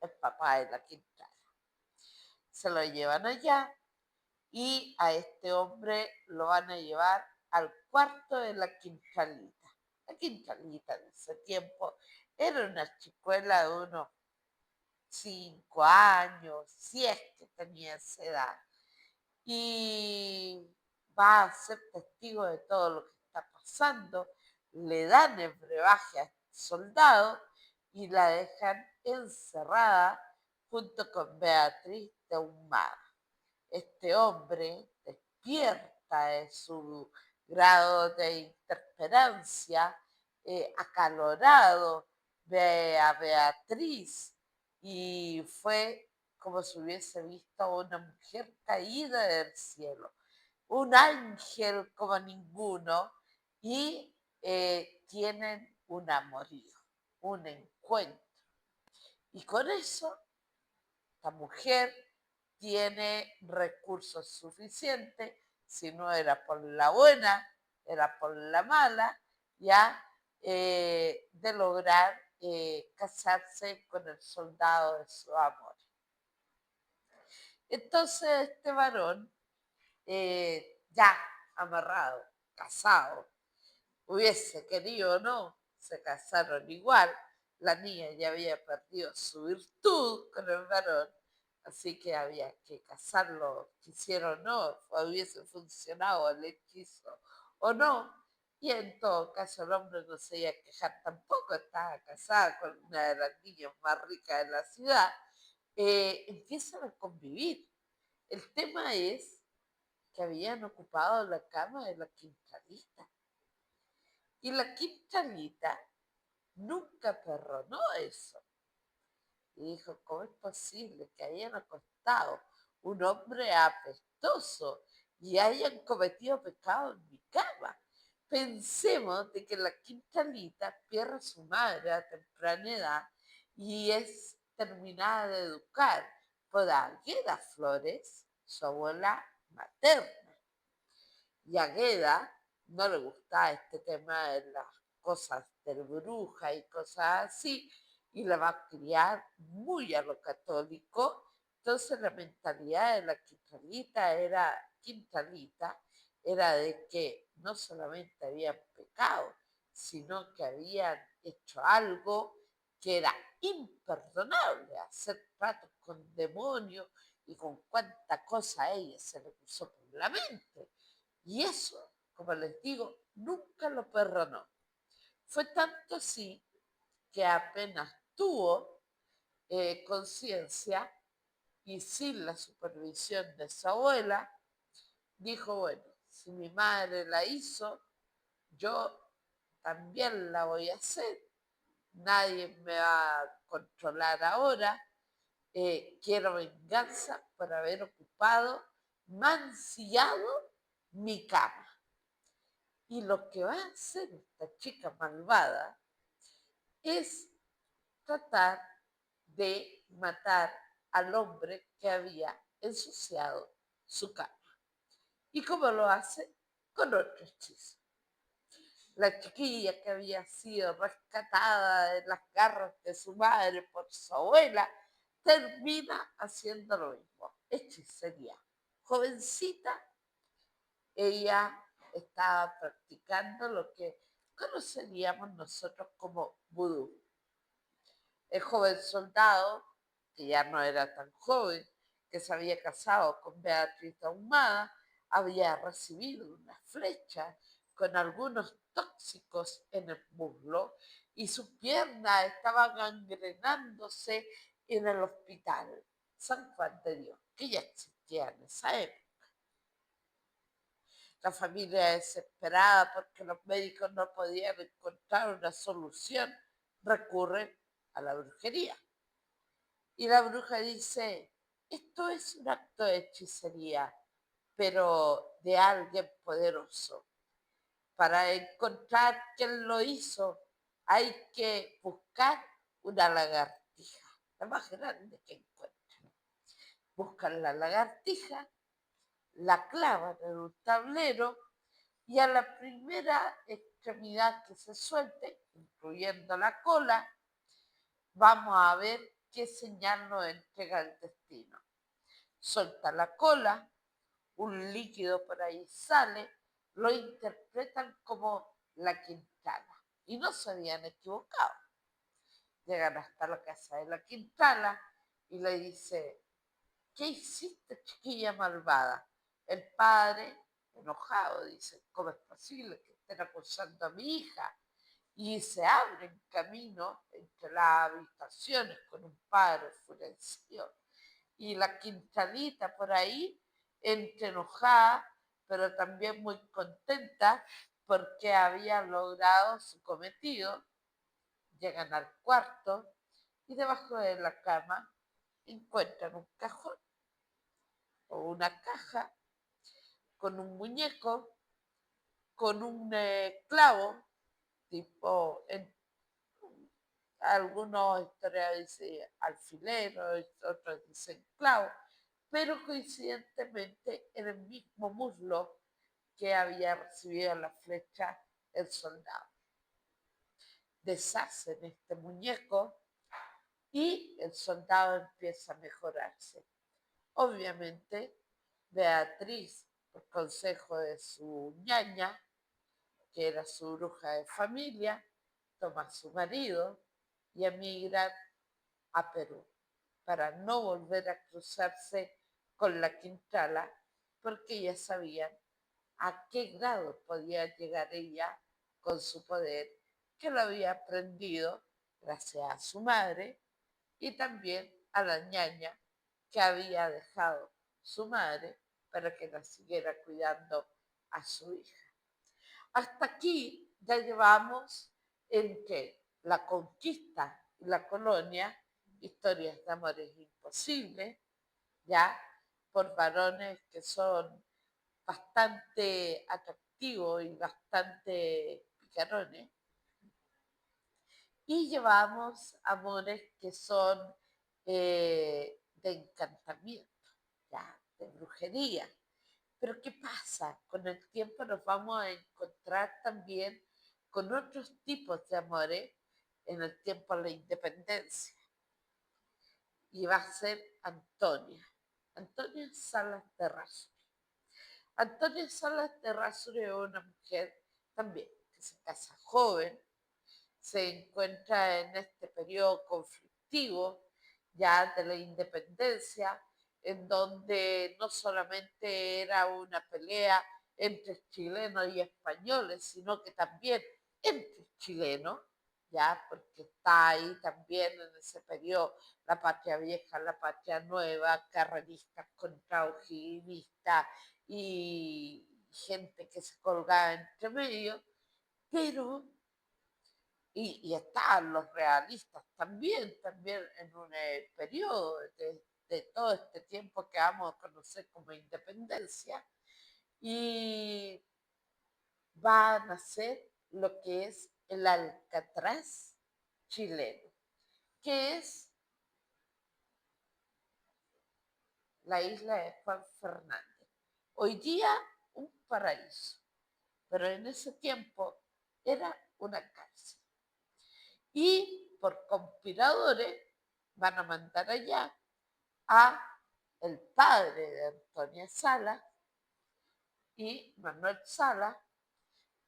B: el papá de la Quintana. Se lo llevan allá y a este hombre lo van a llevar al cuarto de la Quintalita. La Quintalita en ese tiempo era una chicuela de unos 5 años, si es que tenía esa edad, y va a ser testigo de todo lo que está pasando. Le dan el brebaje a este soldado y la dejan encerrada junto con Beatriz de Ahumada. Este hombre despierta de su grado de interperancia, acalorado, ve a Beatriz y fue como si hubiese visto a una mujer caída del cielo, un ángel como ninguno, y tienen un amorío, un encuentro. Y con eso, esta mujer tiene recursos suficientes, si no era por la buena, era por la mala, ya de lograr casarse con el soldado de su amor. Entonces este varón, ya amarrado, casado, hubiese querido o no, se casaron igual. La niña ya había perdido su virtud con el varón, así que había que casarlo, quisiera o no, hubiese funcionado el hechizo o no. Y en todo caso el hombre no se iba a quejar tampoco, estaba casada con una de las niñas más ricas de la ciudad. Empiezan a convivir. El tema es que habían ocupado la cama de la Quintalita. Y la Quintalita nunca perdonó eso. Y dijo, ¿cómo es posible que hayan acostado un hombre apestoso y hayan cometido pecado en mi cama? Pensemos de que la Quintalita pierde a su madre a temprana edad y es terminada de educar por Agueda Flores, su abuela materna. Y a Gueda no le gustaba este tema de las cosas del bruja y cosas así, y la va a criar muy a lo católico. Entonces la mentalidad de la Quintalita era de que no solamente habían pecado, sino que habían hecho algo que era imperdonable, hacer tratos con demonios y con cuánta cosa a ella se le puso por la mente. Y eso, como les digo, nunca lo perdonó. Fue tanto así que apenas tuvo conciencia y sin la supervisión de su abuela, dijo, bueno, si mi madre la hizo, yo también la voy a hacer. Nadie me va a controlar ahora. Quiero venganza por haber ocupado, mancillado mi cama. Y lo que va a hacer esta chica malvada es tratar de matar al hombre que había ensuciado su cama. ¿Y cómo lo hace? Con otro hechizo. La chiquilla que había sido rescatada de las garras de su madre por su abuela, termina haciendo lo mismo. Hechicería. Jovencita, ella estaba practicando lo que conoceríamos nosotros como vudú. El joven soldado, que ya no era tan joven, que se había casado con Beatriz Ahumada, había recibido una flecha con algunos tóxicos en el muslo y su pierna estaba gangrenándose en el hospital San Juan de Dios, que ya existía en esa época. La familia desesperada porque los médicos no podían encontrar una solución, recurre a la brujería. Y la bruja dice, esto es un acto de hechicería, pero de alguien poderoso. Para encontrar quién lo hizo, hay que buscar una lagartija, la más grande que encuentran. Buscan la lagartija, la clavan en un tablero y a la primera extremidad que se suelte, incluyendo la cola, vamos a ver qué señal nos entrega el destino. Suelta la cola, un líquido por ahí sale, lo interpretan como la Quintana y no se habían equivocado. Llegan hasta la casa de la Quintana y le dice, ¿qué hiciste, chiquilla malvada? El padre, enojado, dice, ¿cómo es posible que estén acusando a mi hija? Y se abren camino entre las habitaciones con un padre enfurecido. Y la Quintanita por ahí, entre enojada, pero también muy contenta porque había logrado su cometido. Llegan al cuarto y debajo de la cama encuentran un cajón o una caja con un muñeco, con un clavo, tipo, algunos historiadores dicen alfiler, otros dicen clavo, pero coincidentemente en el mismo muslo que había recibido la flecha el soldado. Deshacen este muñeco y el soldado empieza a mejorarse. Obviamente, Beatriz, por consejo de su ñaña, que era su bruja de familia, toma a su marido y emigran a Perú para no volver a cruzarse con la Quintala, porque ya sabían a qué grado podía llegar ella con su poder, que lo había aprendido gracias a su madre y también a la ñaña que había dejado su madre para que la siguiera cuidando a su hija. Hasta aquí ya llevamos entre la conquista y la colonia historias de amores imposibles, ya por varones que son bastante atractivos y bastante picarones. Y llevamos amores que son de encantamiento, ya, de brujería. Pero ¿qué pasa? Con el tiempo nos vamos a encontrar también con otros tipos de amores en el tiempo de la independencia. Y va a ser Antonia Salas Terrazuri. Antonia Salas Terrazuri es una mujer también que se casa joven, se encuentra en este periodo conflictivo ya de la independencia, en donde no solamente era una pelea entre chilenos y españoles, sino que también entre chilenos, ya, porque está ahí también en ese periodo la patria vieja, la patria nueva, carreristas contra o'hillistas y gente que se colgaba entre medio, pero y estaban los realistas también en un periodo de todo este tiempo que vamos a conocer como independencia, y va a nacer lo que es el Alcatraz chileno, que es la isla de Juan Fernández. Hoy día un paraíso, pero en ese tiempo era una cárcel. Y por conspiradores van a mandar allá a el padre de Antonia Sala y Manuel Sala,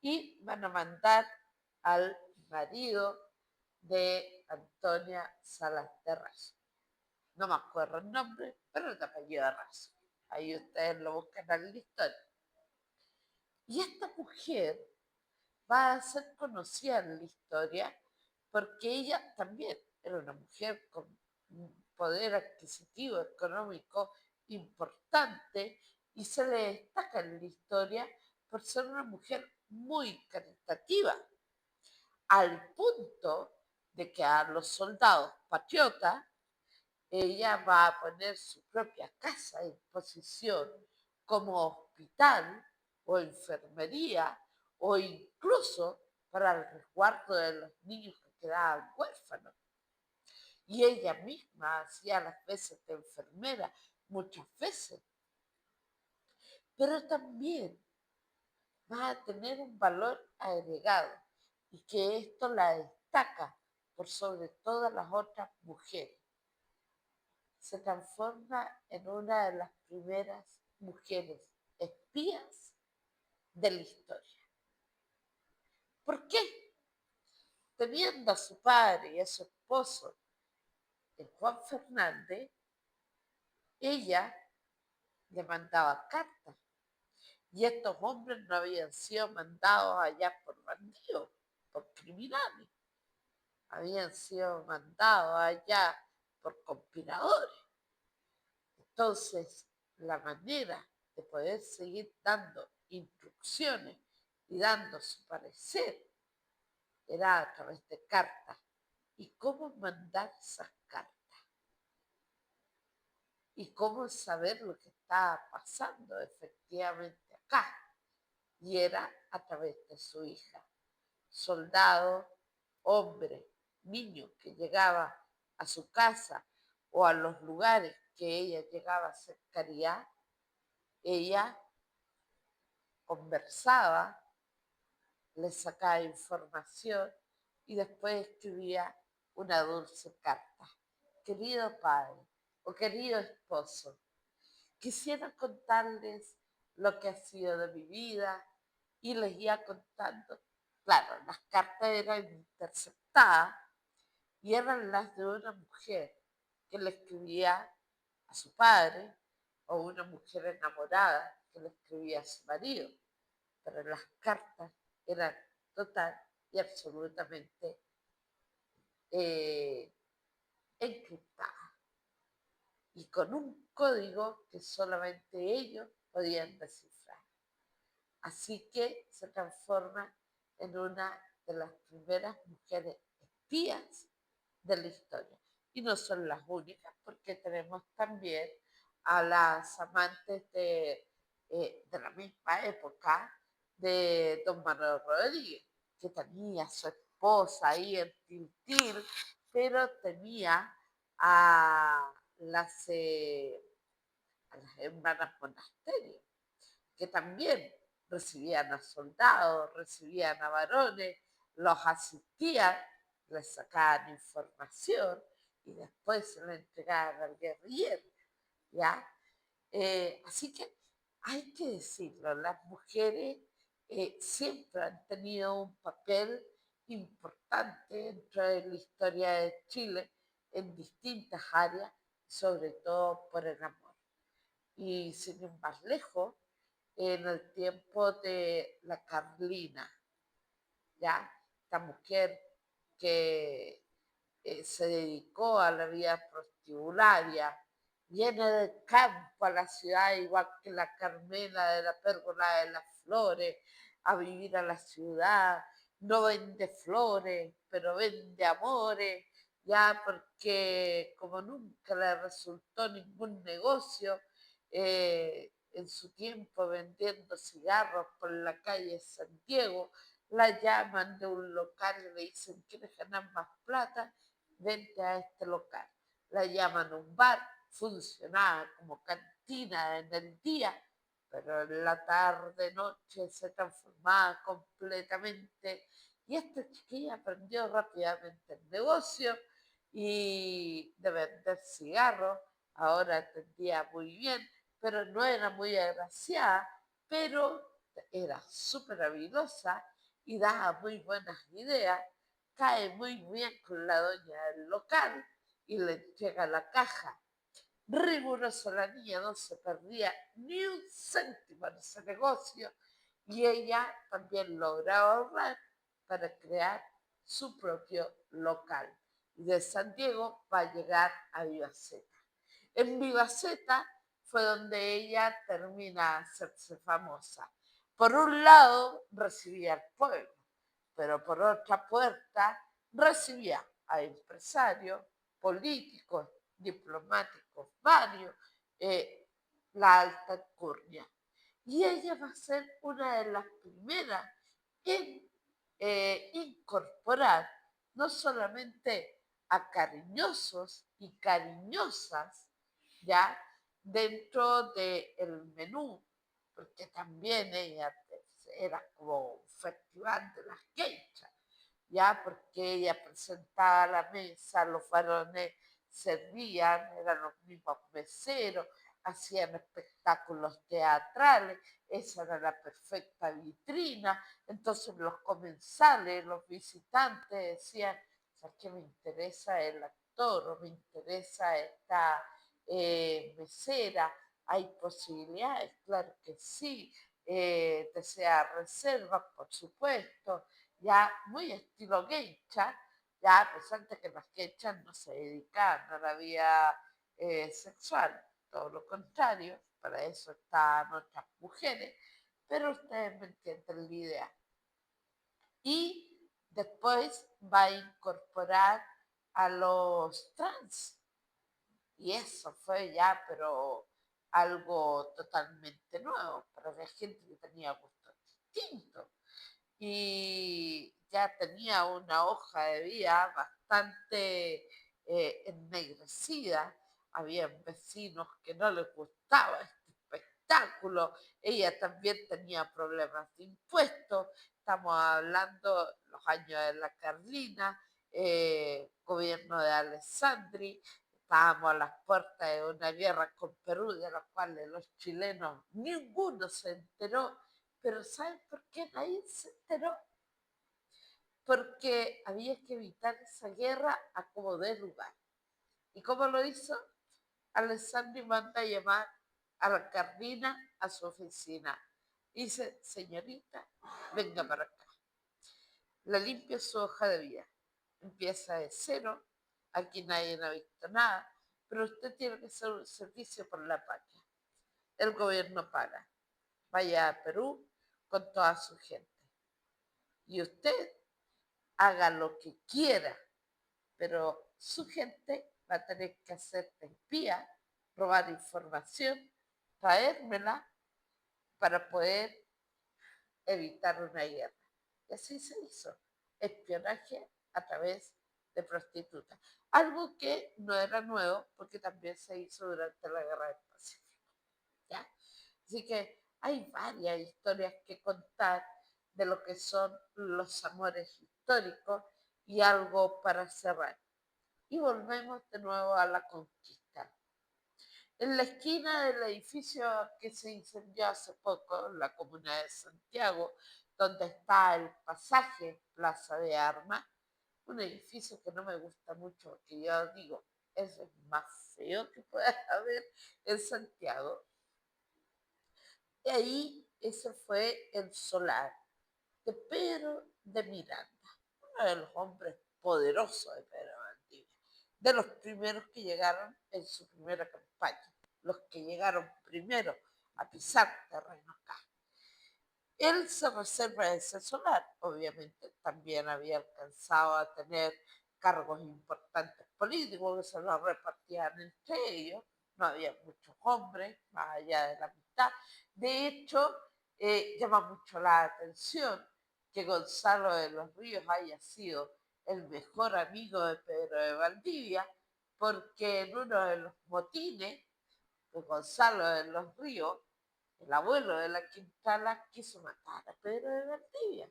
B: y van a mandar al marido de Antonia Salas de Razo. No me acuerdo el nombre, pero el apellido de Razo. Ahí ustedes lo buscan en la historia. Y esta mujer va a ser conocida en la historia porque ella también era una mujer con un poder adquisitivo económico importante y se le destaca en la historia por ser una mujer muy caritativa, al punto de que a los soldados patriotas ella va a poner su propia casa a disposición como hospital o enfermería o incluso para el resguardo de los niños que quedaban huérfanos. Y ella misma hacía las veces de enfermera muchas veces. Pero también va a tener un valor agregado y que esto la destaca por sobre todas las otras mujeres. Se transforma en una de las primeras mujeres espías de la historia. ¿Por qué? Teniendo a su padre y a su esposo, el Juan Fernández, ella le mandaba cartas. Y estos hombres no habían sido mandados allá por bandidos, por criminales. Habían sido mandados allá por conspiradores. Entonces, la manera de poder seguir dando instrucciones y dando su parecer era a través de cartas. ¿Y cómo mandar esas cartas? ¿Y cómo saber lo que estaba pasando efectivamente acá? Y era a través de su hija. Soldado, hombre, niño que llegaba a su casa o a los lugares que ella llegaba a hacer caridad, ella conversaba, le sacaba información y después escribía una dulce carta. Querido padre o querido esposo, quisiera contarles lo que ha sido de mi vida y les iba contando. Claro, las cartas eran interceptadas y eran las de una mujer que le escribía a su padre o una mujer enamorada que le escribía a su marido. Pero las cartas eran total y absolutamente eh, encriptadas y con un código que solamente ellos podían descifrar. Así que se transforma en una de las primeras mujeres espías de la historia. Y no son las únicas, porque tenemos también a las amantes de la misma época de don Manuel Rodríguez, que tenía a su esposa ahí en Tiltil, pero tenía a las hermanas Monasterio, que también recibían a soldados, recibían a varones, los asistían, les sacaban información y después se la entregaban al guerrillero, ¿ya? Así que hay que decirlo, las mujeres siempre han tenido un papel importante dentro de la historia de Chile en distintas áreas, sobre todo por el amor. Y sin ir más lejos, en el tiempo de la Carlina, ¿ya? Esta mujer que se dedicó a la vida prostibularia, viene del campo a la ciudad, igual que la Carmela de la Pérgola de las Flores, a vivir a la ciudad, no vende flores, pero vende amores, ya porque como nunca le resultó ningún negocio, en su tiempo vendiendo cigarros por la calle San Diego, la llaman de un local y le dicen, ¿quieres ganar más plata? Vente a este local. La llaman a un bar, funcionaba como cantina en el día, pero en la tarde, noche se transformaba completamente. Y esta chiquilla aprendió rápidamente el negocio y de vender cigarros. Ahora atendía muy bien, pero no era muy agraciada, pero era súper habilidosa y da muy buenas ideas, cae muy bien con la doña del local y le entrega la caja. Rigurosa la niña, no se perdía ni un céntimo en ese negocio y ella también lograba ahorrar para crear su propio local. Y de San Diego va a llegar a Vivaceta. En Vivaceta fue donde ella termina a hacerse famosa. Por un lado recibía al pueblo, pero por otra puerta recibía a empresarios, políticos, diplomáticos, varios, la alta alcurnia. Y ella va a ser una de las primeras en incorporar no solamente a cariñosos y cariñosas, ya dentro del menú, porque también ella era como un festival de las geishas, ya porque ella presentaba la mesa, los varones servían, eran los mismos meseros, hacían espectáculos teatrales, esa era la perfecta vitrina, entonces los comensales, los visitantes decían, ¿sabes qué me interesa el actor o me interesa esta mesera? ¿Hay posibilidades? Claro que sí. Desea reservas, por supuesto, ya muy estilo geisha, ya a pesar de que las geishas no se dedicaban a la vida sexual, todo lo contrario, para eso están otras mujeres, pero ustedes me entienden la idea. Y después va a incorporar a los trans, y eso fue ya, pero algo totalmente nuevo para la gente que tenía gustos distintos y ya tenía una hoja de vida bastante ennegrecida. Había vecinos que no les gustaba este espectáculo. Ella también tenía problemas de impuestos. Estamos hablando de los años de la Carlina, gobierno de Alessandri. Estábamos a las puertas de una guerra con Perú, de la cual los chilenos ninguno se enteró. Pero ¿saben por qué nadie se enteró? Porque había que evitar esa guerra a como dé lugar. ¿Y cómo lo hizo? Alessandri manda a llamar a la Carlina a su oficina. Dice, señorita, venga para acá. Le limpia su hoja de vida. Empieza de cero. Aquí nadie ha visto nada. Pero usted tiene que hacer un servicio por la patria. El gobierno paga. Vaya a Perú con toda su gente. Y usted haga lo que quiera, pero su gente va a tener que hacerte espía, robar información, traérmela para poder evitar una guerra. Y así se hizo, espionaje a través de prostitutas. Algo que no era nuevo porque también se hizo durante la Guerra del Pacífico. ¿Ya? Así que hay varias historias que contar de lo que son los amores históricos y algo para cerrar. Y volvemos de nuevo a la conquista. En la esquina del edificio que se incendió hace poco, en la comuna de Santiago, donde está el pasaje Plaza de Armas, un edificio que no me gusta mucho, porque yo digo, es el más feo que pueda haber en Santiago. Y ahí ese fue el solar de Pedro de Miranda, uno de los hombres poderosos de Pedro de Valdivia, de los primeros que llegaron en su primera campaña, los que llegaron primero a pisar terreno acá. Él se reserva ese solar, obviamente también había alcanzado a tener cargos importantes políticos que se los repartían entre ellos, no había muchos hombres, más allá de la mitad. De hecho, llama mucho la atención que Gonzalo de los Ríos haya sido el mejor amigo de Pedro de Valdivia, porque en uno de los motines de Gonzalo de los Ríos, el abuelo de la Quintana quiso matar a Pedro de Valdivia,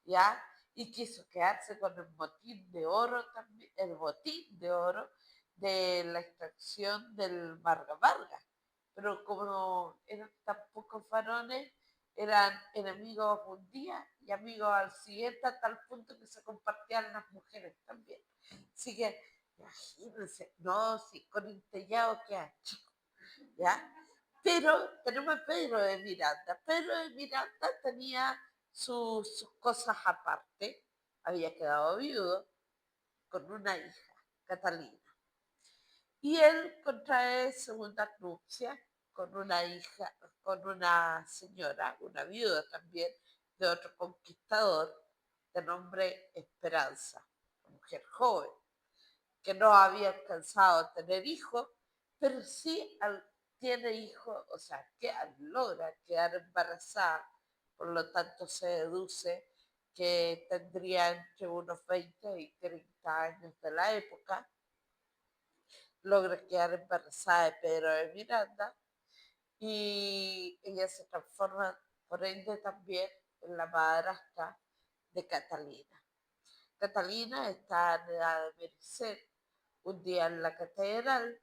B: ¿ya? Y quiso quedarse con el botín de oro también, el botín de oro de la extracción del Varga Varga. Pero como eran tan pocos varones, eran enemigos un día y amigos al siguiente, a tal punto que se compartían las mujeres también. Así que, imagínense, no, si con Intellado queda chico, ¿ya? Pero tenemos a Pedro de Miranda. Pedro de Miranda tenía sus cosas aparte. Había quedado viudo con una hija, Catalina. Y él contrae segunda nupcia con una hija, con una señora, una viuda también, de otro conquistador de nombre Esperanza, una mujer joven, que no había alcanzado a tener hijos, pero sí tiene hijos, o sea, que logra quedar embarazada, por lo tanto se deduce que tendría entre unos 20 y 30 años de la época, logra quedar embarazada de Pedro de Miranda y ella se transforma, por ende, también en la madrastra de Catalina. Catalina está en edad de merecer un día en la catedral,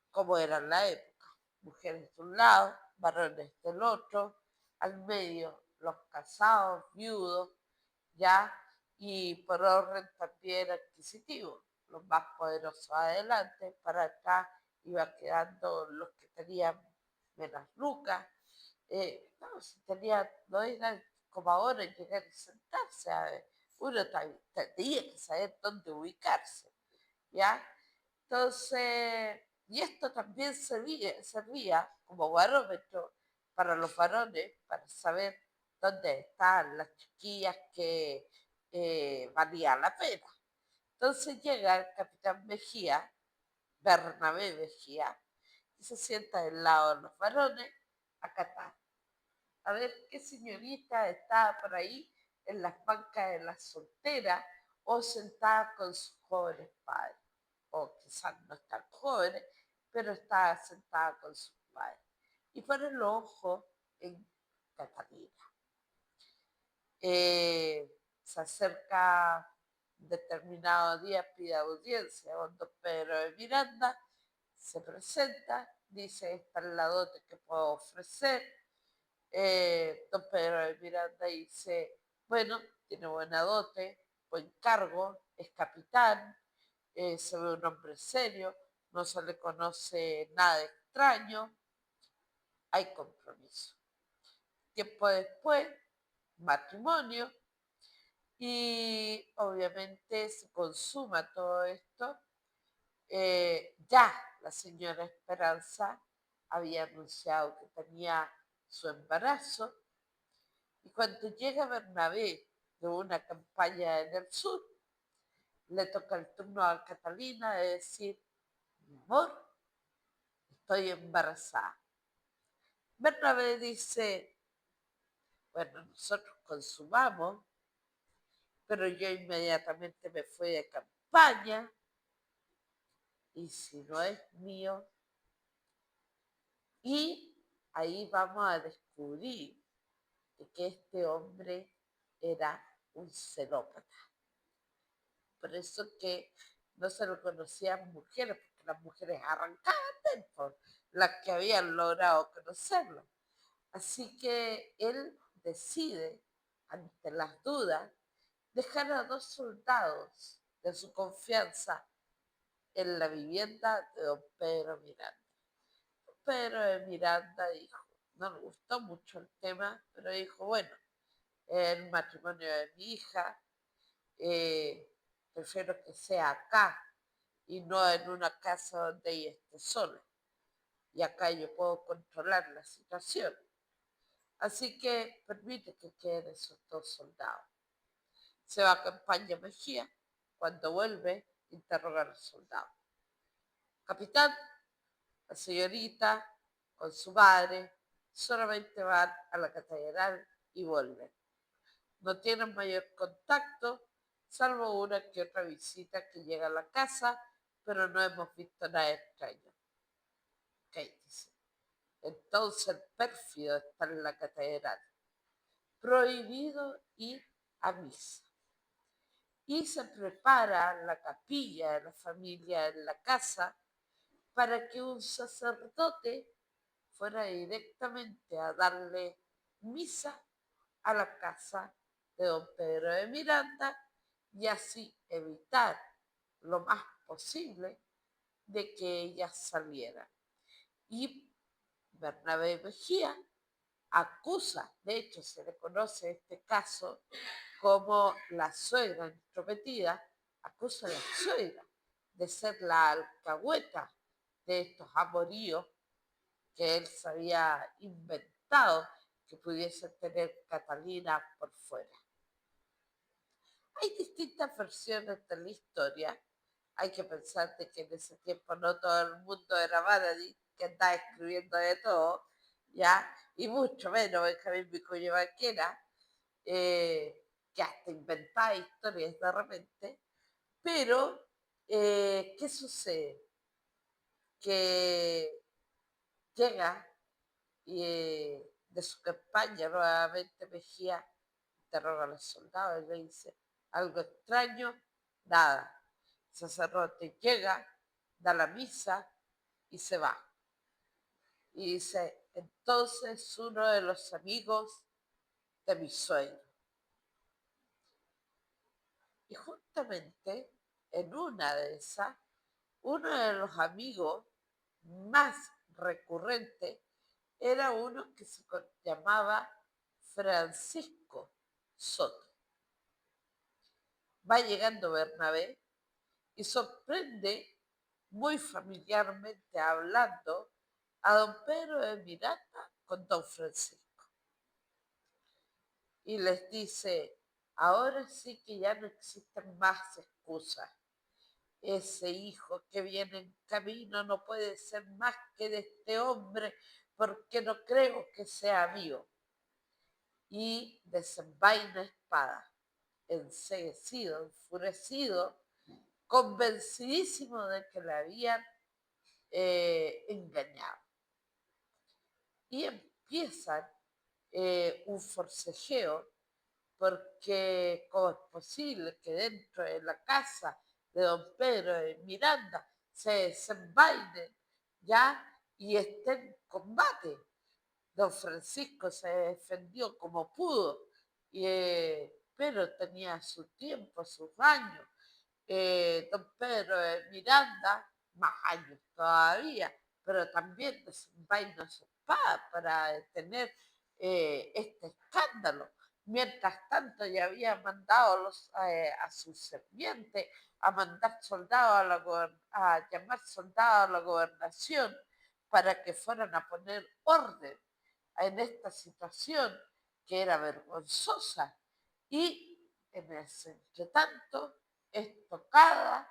B: como era en la época, mujeres de un lado, varones del otro, al medio los casados, viudos, ya, y por orden también adquisitivo, los más poderosos adelante, para acá iba quedando los que tenían menos lucas, no, si tenía, no era como ahora llegar y sentarse, uno tenía que saber dónde ubicarse, ¿ya? Entonces, y esto también servía como barómetro para los varones, para saber dónde están las chiquillas que valía la pena. Entonces llega el capitán Mejía, Bernabé Mejía, y se sienta del lado de los varones a catar. A ver qué señorita está por ahí en las bancas de las solteras o sentada con sus jóvenes padres. O quizás no están jóvenes, pero está sentada con sus padres. Y pone los ojos en Catalina. Se acerca determinado día, pide audiencia con don Pedro de Miranda, se presenta, dice, esta es la dote que puedo ofrecer. Don Pedro de Miranda dice, bueno, tiene buena dote, buen cargo, es capitán, se ve un hombre serio, no se le conoce nada extraño, hay compromiso. Tiempo después, matrimonio, y obviamente se consuma todo esto. Ya la señora Esperanza había anunciado que tenía su embarazo, y cuando llega Bernabé de una campaña en el sur, le toca el turno a Catalina de decir, mi amor, estoy embarazada. Bernabé dice, bueno, nosotros consumamos, pero yo inmediatamente me fui de campaña y si no es mío, y ahí vamos a descubrir que este hombre era un celópata. Por eso que no se lo conocían mujeres, porque las mujeres arrancaban por las que habían logrado conocerlo. Así que él decide, ante las dudas, dejar a 2 soldados de su confianza en la vivienda de don Pedro Miranda. Don Pedro de Miranda dijo, no le gustó mucho el tema, pero dijo, bueno, el matrimonio de mi hija, prefiero que sea acá y no en una casa donde ella esté sola. Y acá yo puedo controlar la situación. Así que permite que queden esos 2 soldados. Se va a campaña Mejía. Cuando vuelve, interroga a los soldados. Capitán, la señorita con su madre solamente van a la catedral y vuelven. No tienen mayor contacto, salvo una que otra visita que llega a la casa, pero no hemos visto nada extraño. Ok, dice. Entonces el pérfido está en la catedral. Prohibido ir a misa. Y se prepara la capilla de la familia en la casa para que un sacerdote fuera directamente a darle misa a la casa de don Pedro de Miranda y así evitar lo más posible de que ella saliera. Y Bernabé Mejía acusa, de hecho se le conoce este caso como la suegra intrometida, acusa a la suegra de ser la alcahueta de estos amoríos que él se había inventado que pudiese tener Catalina por fuera. Hay distintas versiones de la historia. Hay que pensar de que en ese tiempo no todo el mundo era Baradí, que andaba escribiendo de todo, ¿ya? Y mucho menos Benjamín Vicuña Maquena, que hasta inventaba historias de repente. Pero, ¿qué sucede? Que llega de su campaña nuevamente Mejía, interroga a los soldados y le dice, algo extraño, nada. El sacerdote llega, da la misa y se va. Y dice, entonces uno de los amigos de mi suegro. Y justamente en una de esas, uno de los amigos más recurrentes era uno que se llamaba Francisco Soto. Va llegando Bernabé y sorprende muy familiarmente hablando a don Pedro de Miranda con don Francisco. Y les dice, ahora sí que ya no existen más excusas. Ese hijo que viene en camino no puede ser más que de este hombre porque no creo que sea mío. Y desenvaina espada, enceguecido, enfurecido, convencidísimo de que le habían engañado. Y empiezan un forcejeo porque cómo es posible que dentro de la casa de don Pedro de Miranda se desenvainen ya y estén en combate. Don Francisco se defendió como pudo, pero tenía su tiempo, sus años. Don Pedro de Miranda, más años todavía, pero también desenvainó su espada para detener este escándalo. Mientras tanto, ya había mandado a sus sirvientes a mandar soldados a llamar soldados a la gobernación para que fueran a poner orden en esta situación que era vergonzosa. Y en ese entretanto, estocada,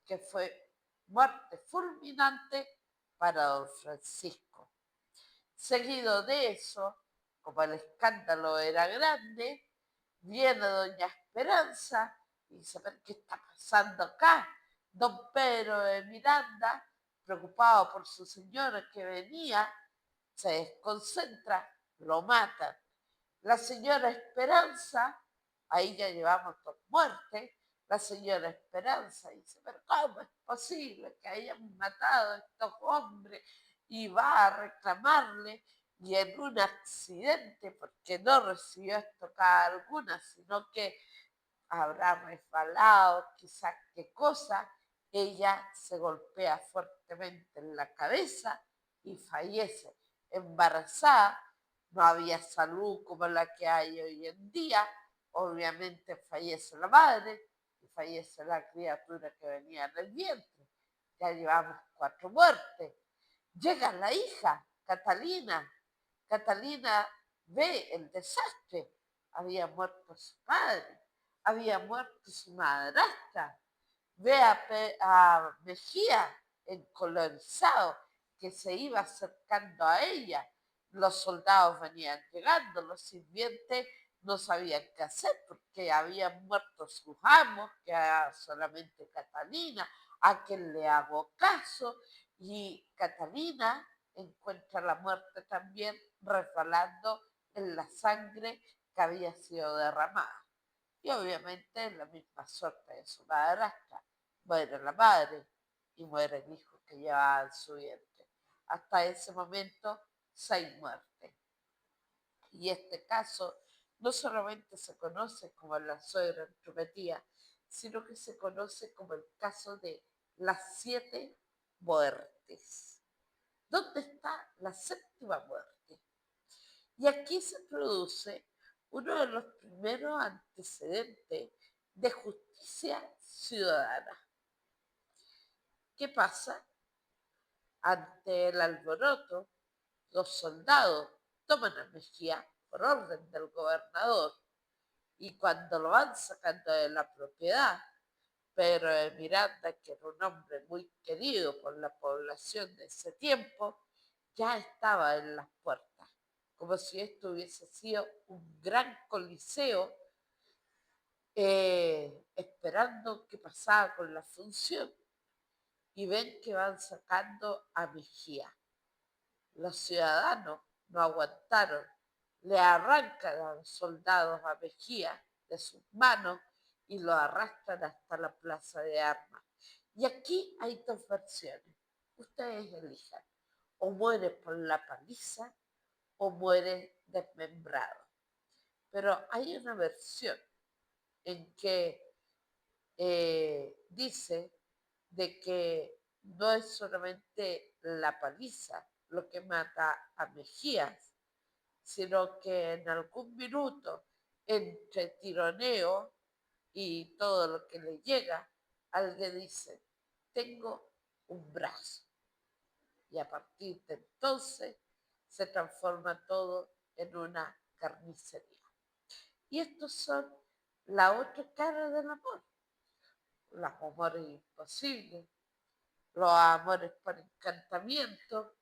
B: que fue muerte fulminante para don Francisco. Seguido de eso, como el escándalo era grande, viene doña Esperanza y dice, ¿qué está pasando acá? Don Pedro de Miranda, preocupado por su señora que venía, se desconcentra, lo matan. La señora Esperanza, ahí ya llevamos dos muertes, la señora Esperanza dice, pero ¿cómo es posible que hayan matado a estos hombres? Y va a reclamarle y en un accidente, porque no recibió estocada alguna, sino que habrá resbalado, quizás qué cosa, ella se golpea fuertemente en la cabeza y fallece. Embarazada, no había salud como la que hay hoy en día, obviamente fallece la madre y fallece la criatura que venía en el vientre. Ya llevamos 4 muertes. Llega la hija, Catalina. Catalina ve el desastre. Había muerto su padre, había muerto su madrastra. Ve a Mejía encolorizado, que se iba acercando a ella. Los soldados venían llegando, los sirvientes no sabían qué hacer porque habían muerto sus amos, que era solamente Catalina, a quien le hago caso, y Catalina encuentra la muerte también resbalando en la sangre que había sido derramada. Y obviamente la misma suerte de su madrastra. Muere la madre y muere el hijo que llevaba en su vientre. Hasta ese momento, 6 muertes. Y este caso no solamente se conoce como la suegra entrometida, sino que se conoce como el caso de las 7 muertes. ¿Dónde está la séptima muerte? Y aquí se produce uno de los primeros antecedentes de justicia ciudadana. ¿Qué pasa? Ante el alboroto, los soldados toman a Mejía por orden del gobernador y cuando lo van sacando de la propiedad, Pedro de Miranda, que era un hombre muy querido por la población de ese tiempo, ya estaba en las puertas, como si esto hubiese sido un gran coliseo, esperando qué pasaba con la función. Y ven que van sacando a Mejía. Los ciudadanos no aguantaron, le arrancan a los soldados a Mejía de sus manos y lo arrastran hasta la plaza de armas. Y aquí hay dos versiones. Ustedes elijan. O muere por la paliza o muere desmembrado. Pero hay una versión en que dice de que no es solamente la paliza lo que mata a Mejías, sino que en algún minuto, entre tironeo y todo lo que le llega, alguien dice, tengo un brazo. Y a partir de entonces se transforma todo en una carnicería. Y estos son la otra cara del amor. Los amores imposibles, los amores por encantamiento,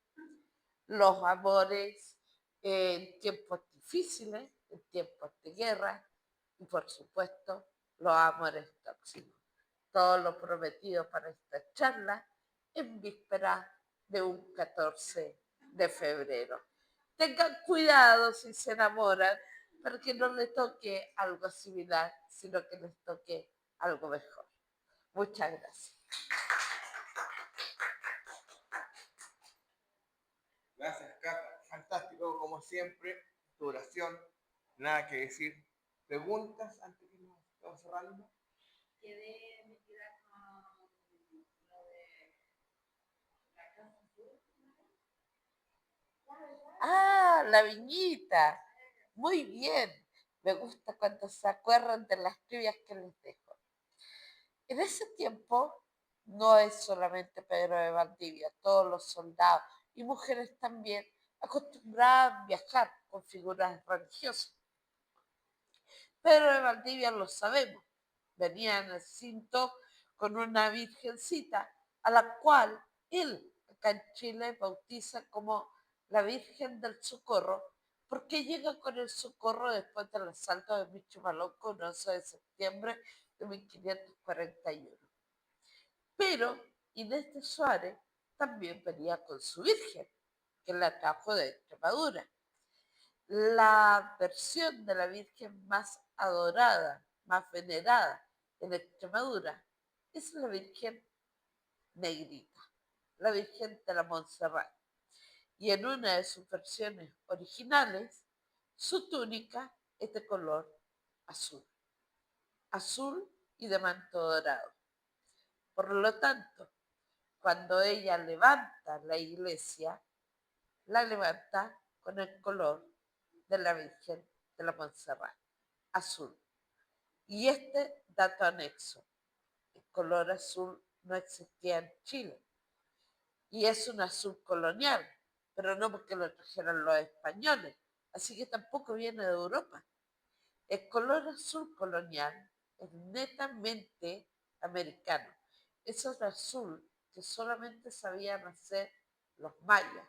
B: los amores en tiempos difíciles, en tiempos de guerra y por supuesto los amores tóxicos. Todo lo prometido para esta charla en víspera de un 14 de febrero. Tengan cuidado si se enamoran para que no les toque algo similar, sino que les toque algo mejor. Muchas gracias.
A: Gracias, Cata. Fantástico, como siempre, tu oración. Nada que decir. ¿Preguntas antes que nos estamos cerrando?
C: Quedé metida con lo de la casa azul.
B: Ah, la viñita. Muy bien. Me gusta cuando se acuerdan de las trivias que les dejo. En ese tiempo no es solamente Pedro de Valdivia, todos los soldados y mujeres también acostumbraban viajar con figuras religiosas. Pedro de Valdivia lo sabemos, venía en el cinto con una virgencita a la cual él acá en Chile bautiza como la Virgen del Socorro, porque llega con el socorro después del asalto de Michomalonco el 11 de septiembre de 1541. Pero Inés de Suárez también venía con su Virgen, que la trajo de Extremadura. La versión de la Virgen más adorada, más venerada en Extremadura es la Virgen Negrita, la Virgen de la Montserrat. Y en una de sus versiones originales, su túnica es de color azul, azul y de manto dorado. Por lo tanto, cuando ella levanta la iglesia, la levanta con el color de la Virgen de la Montserrat, azul. Y este dato anexo, el color azul no existía en Chile. Y es un azul colonial, pero no porque lo trajeran los españoles, así que tampoco viene de Europa. El color azul colonial es netamente americano. Es un azul que solamente sabían hacer los mayas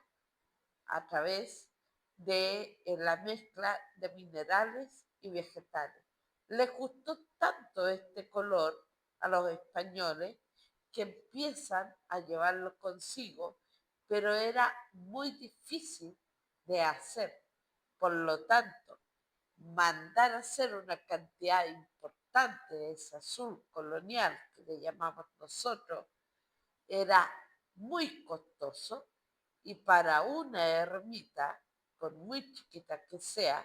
B: a través de la mezcla de minerales y vegetales. Les gustó tanto este color a los españoles que empiezan a llevarlo consigo, pero era muy difícil de hacer. Por lo tanto, mandar a hacer una cantidad importante de ese azul colonial, que le llamamos nosotros, era muy costoso y para una ermita por muy chiquita que sea,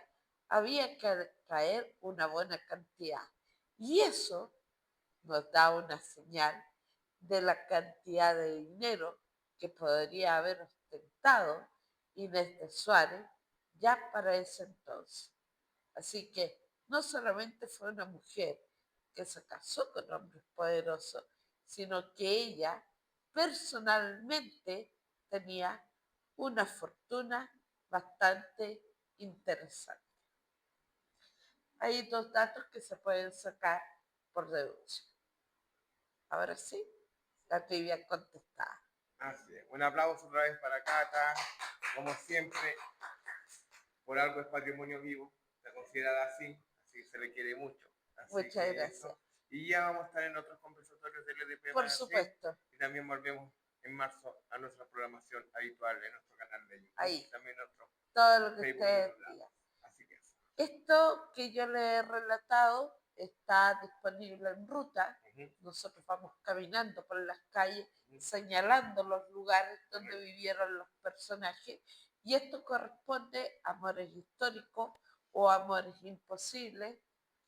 B: había que traer una buena cantidad. Y eso nos da una señal de la cantidad de dinero que podría haber ostentado Inés de Suárez ya para ese entonces. Así que no solamente fue una mujer que se casó con hombres poderosos, sino que ella personalmente tenía una fortuna bastante interesante. Hay dos datos que se pueden sacar por deducción. Ahora sí, la trivia contestada.
A: Así es. Un aplauso otra vez para Cata. Como siempre, por algo es patrimonio vivo, se considera así se le quiere mucho. Así
B: Muchas gracias.
A: Eso. Y ya vamos a estar en otros conversatorios del LDP.
B: Por supuesto.
A: Y también volvemos en marzo a nuestra programación habitual en nuestro canal de YouTube.
B: Ahí.
A: También nuestro
B: todo lo que
A: Facebook
B: ustedes digan.
A: Así que eso.
B: Esto que yo les he relatado está disponible en ruta. Nosotros vamos caminando por las calles, señalando los lugares donde vivieron los personajes. Y esto corresponde a amores históricos o amores imposibles.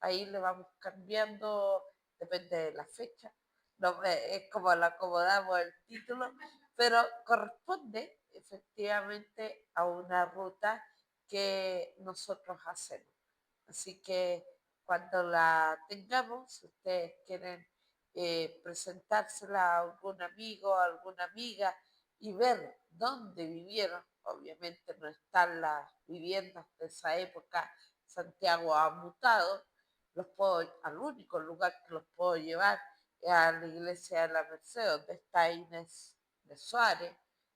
B: Ahí le vamos cambiando, depende de la fecha. No, es como lo acomodamos el título, pero corresponde efectivamente a una ruta que nosotros hacemos. Así que cuando la tengamos, si ustedes quieren presentársela a algún amigo, a alguna amiga y ver dónde vivieron, obviamente no están las viviendas de esa época, Santiago ha mutado, al único lugar que los puedo llevar es a la iglesia de la Merced, donde está Inés de Suárez,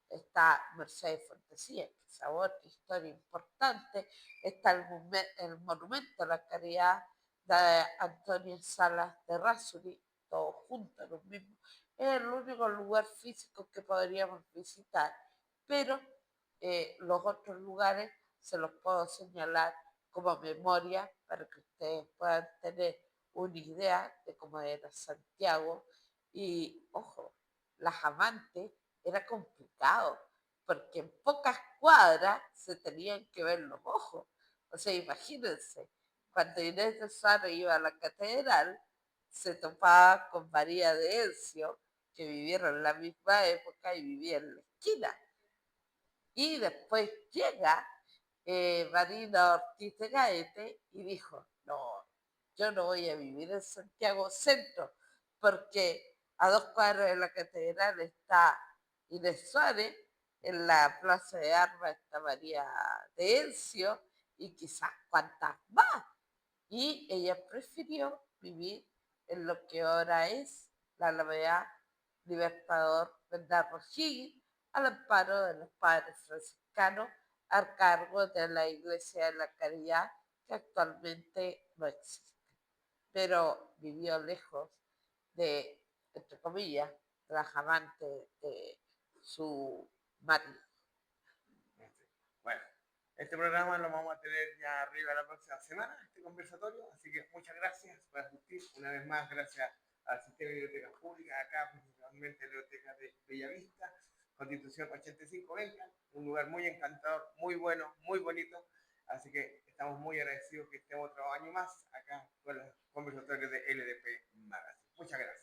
B: está Mercedes Fontecilla, que es otra historia importante, está el monumento a la caridad de Antonio Salas de Rásuri, todos juntos, los mismos. Es el único lugar físico que podríamos visitar, pero los otros lugares se los puedo señalar como memoria para que ustedes puedan tener una idea de cómo era Santiago. Y, ojo, las amantes era complicado, porque en pocas cuadras se tenían que ver los ojos. O sea, imagínense, cuando Inés de Suárez iba a la catedral, se topaba con María de Encio, que vivieron en la misma época y vivía en la esquina. Y después llega Marina Ortiz de Gaete y dijo, no, yo no voy a vivir en Santiago Centro, porque a 2 cuadras de la catedral está Inés Suárez, en la Plaza de Armas está María de Encio y quizás cuantas más. Y ella prefirió vivir en lo que ahora es la Alameda Libertador Bernardo Higgins, al amparo de los padres franciscanos a cargo de la Iglesia de la Caridad, que actualmente no existe. Pero vivió lejos de, entre comillas, de las amantes de su marido.
A: Bueno, este programa lo vamos a tener ya arriba la próxima semana, este conversatorio, así que muchas gracias por asistir. Una vez más, gracias al Sistema de Bibliotecas Públicas, acá principalmente la Biblioteca de Bellavista, Constitución 8520, un lugar muy encantador, muy bueno, muy bonito, así que estamos muy agradecidos que estemos otro año más acá con los conversatorios de LDP Magazine. Muchas gracias.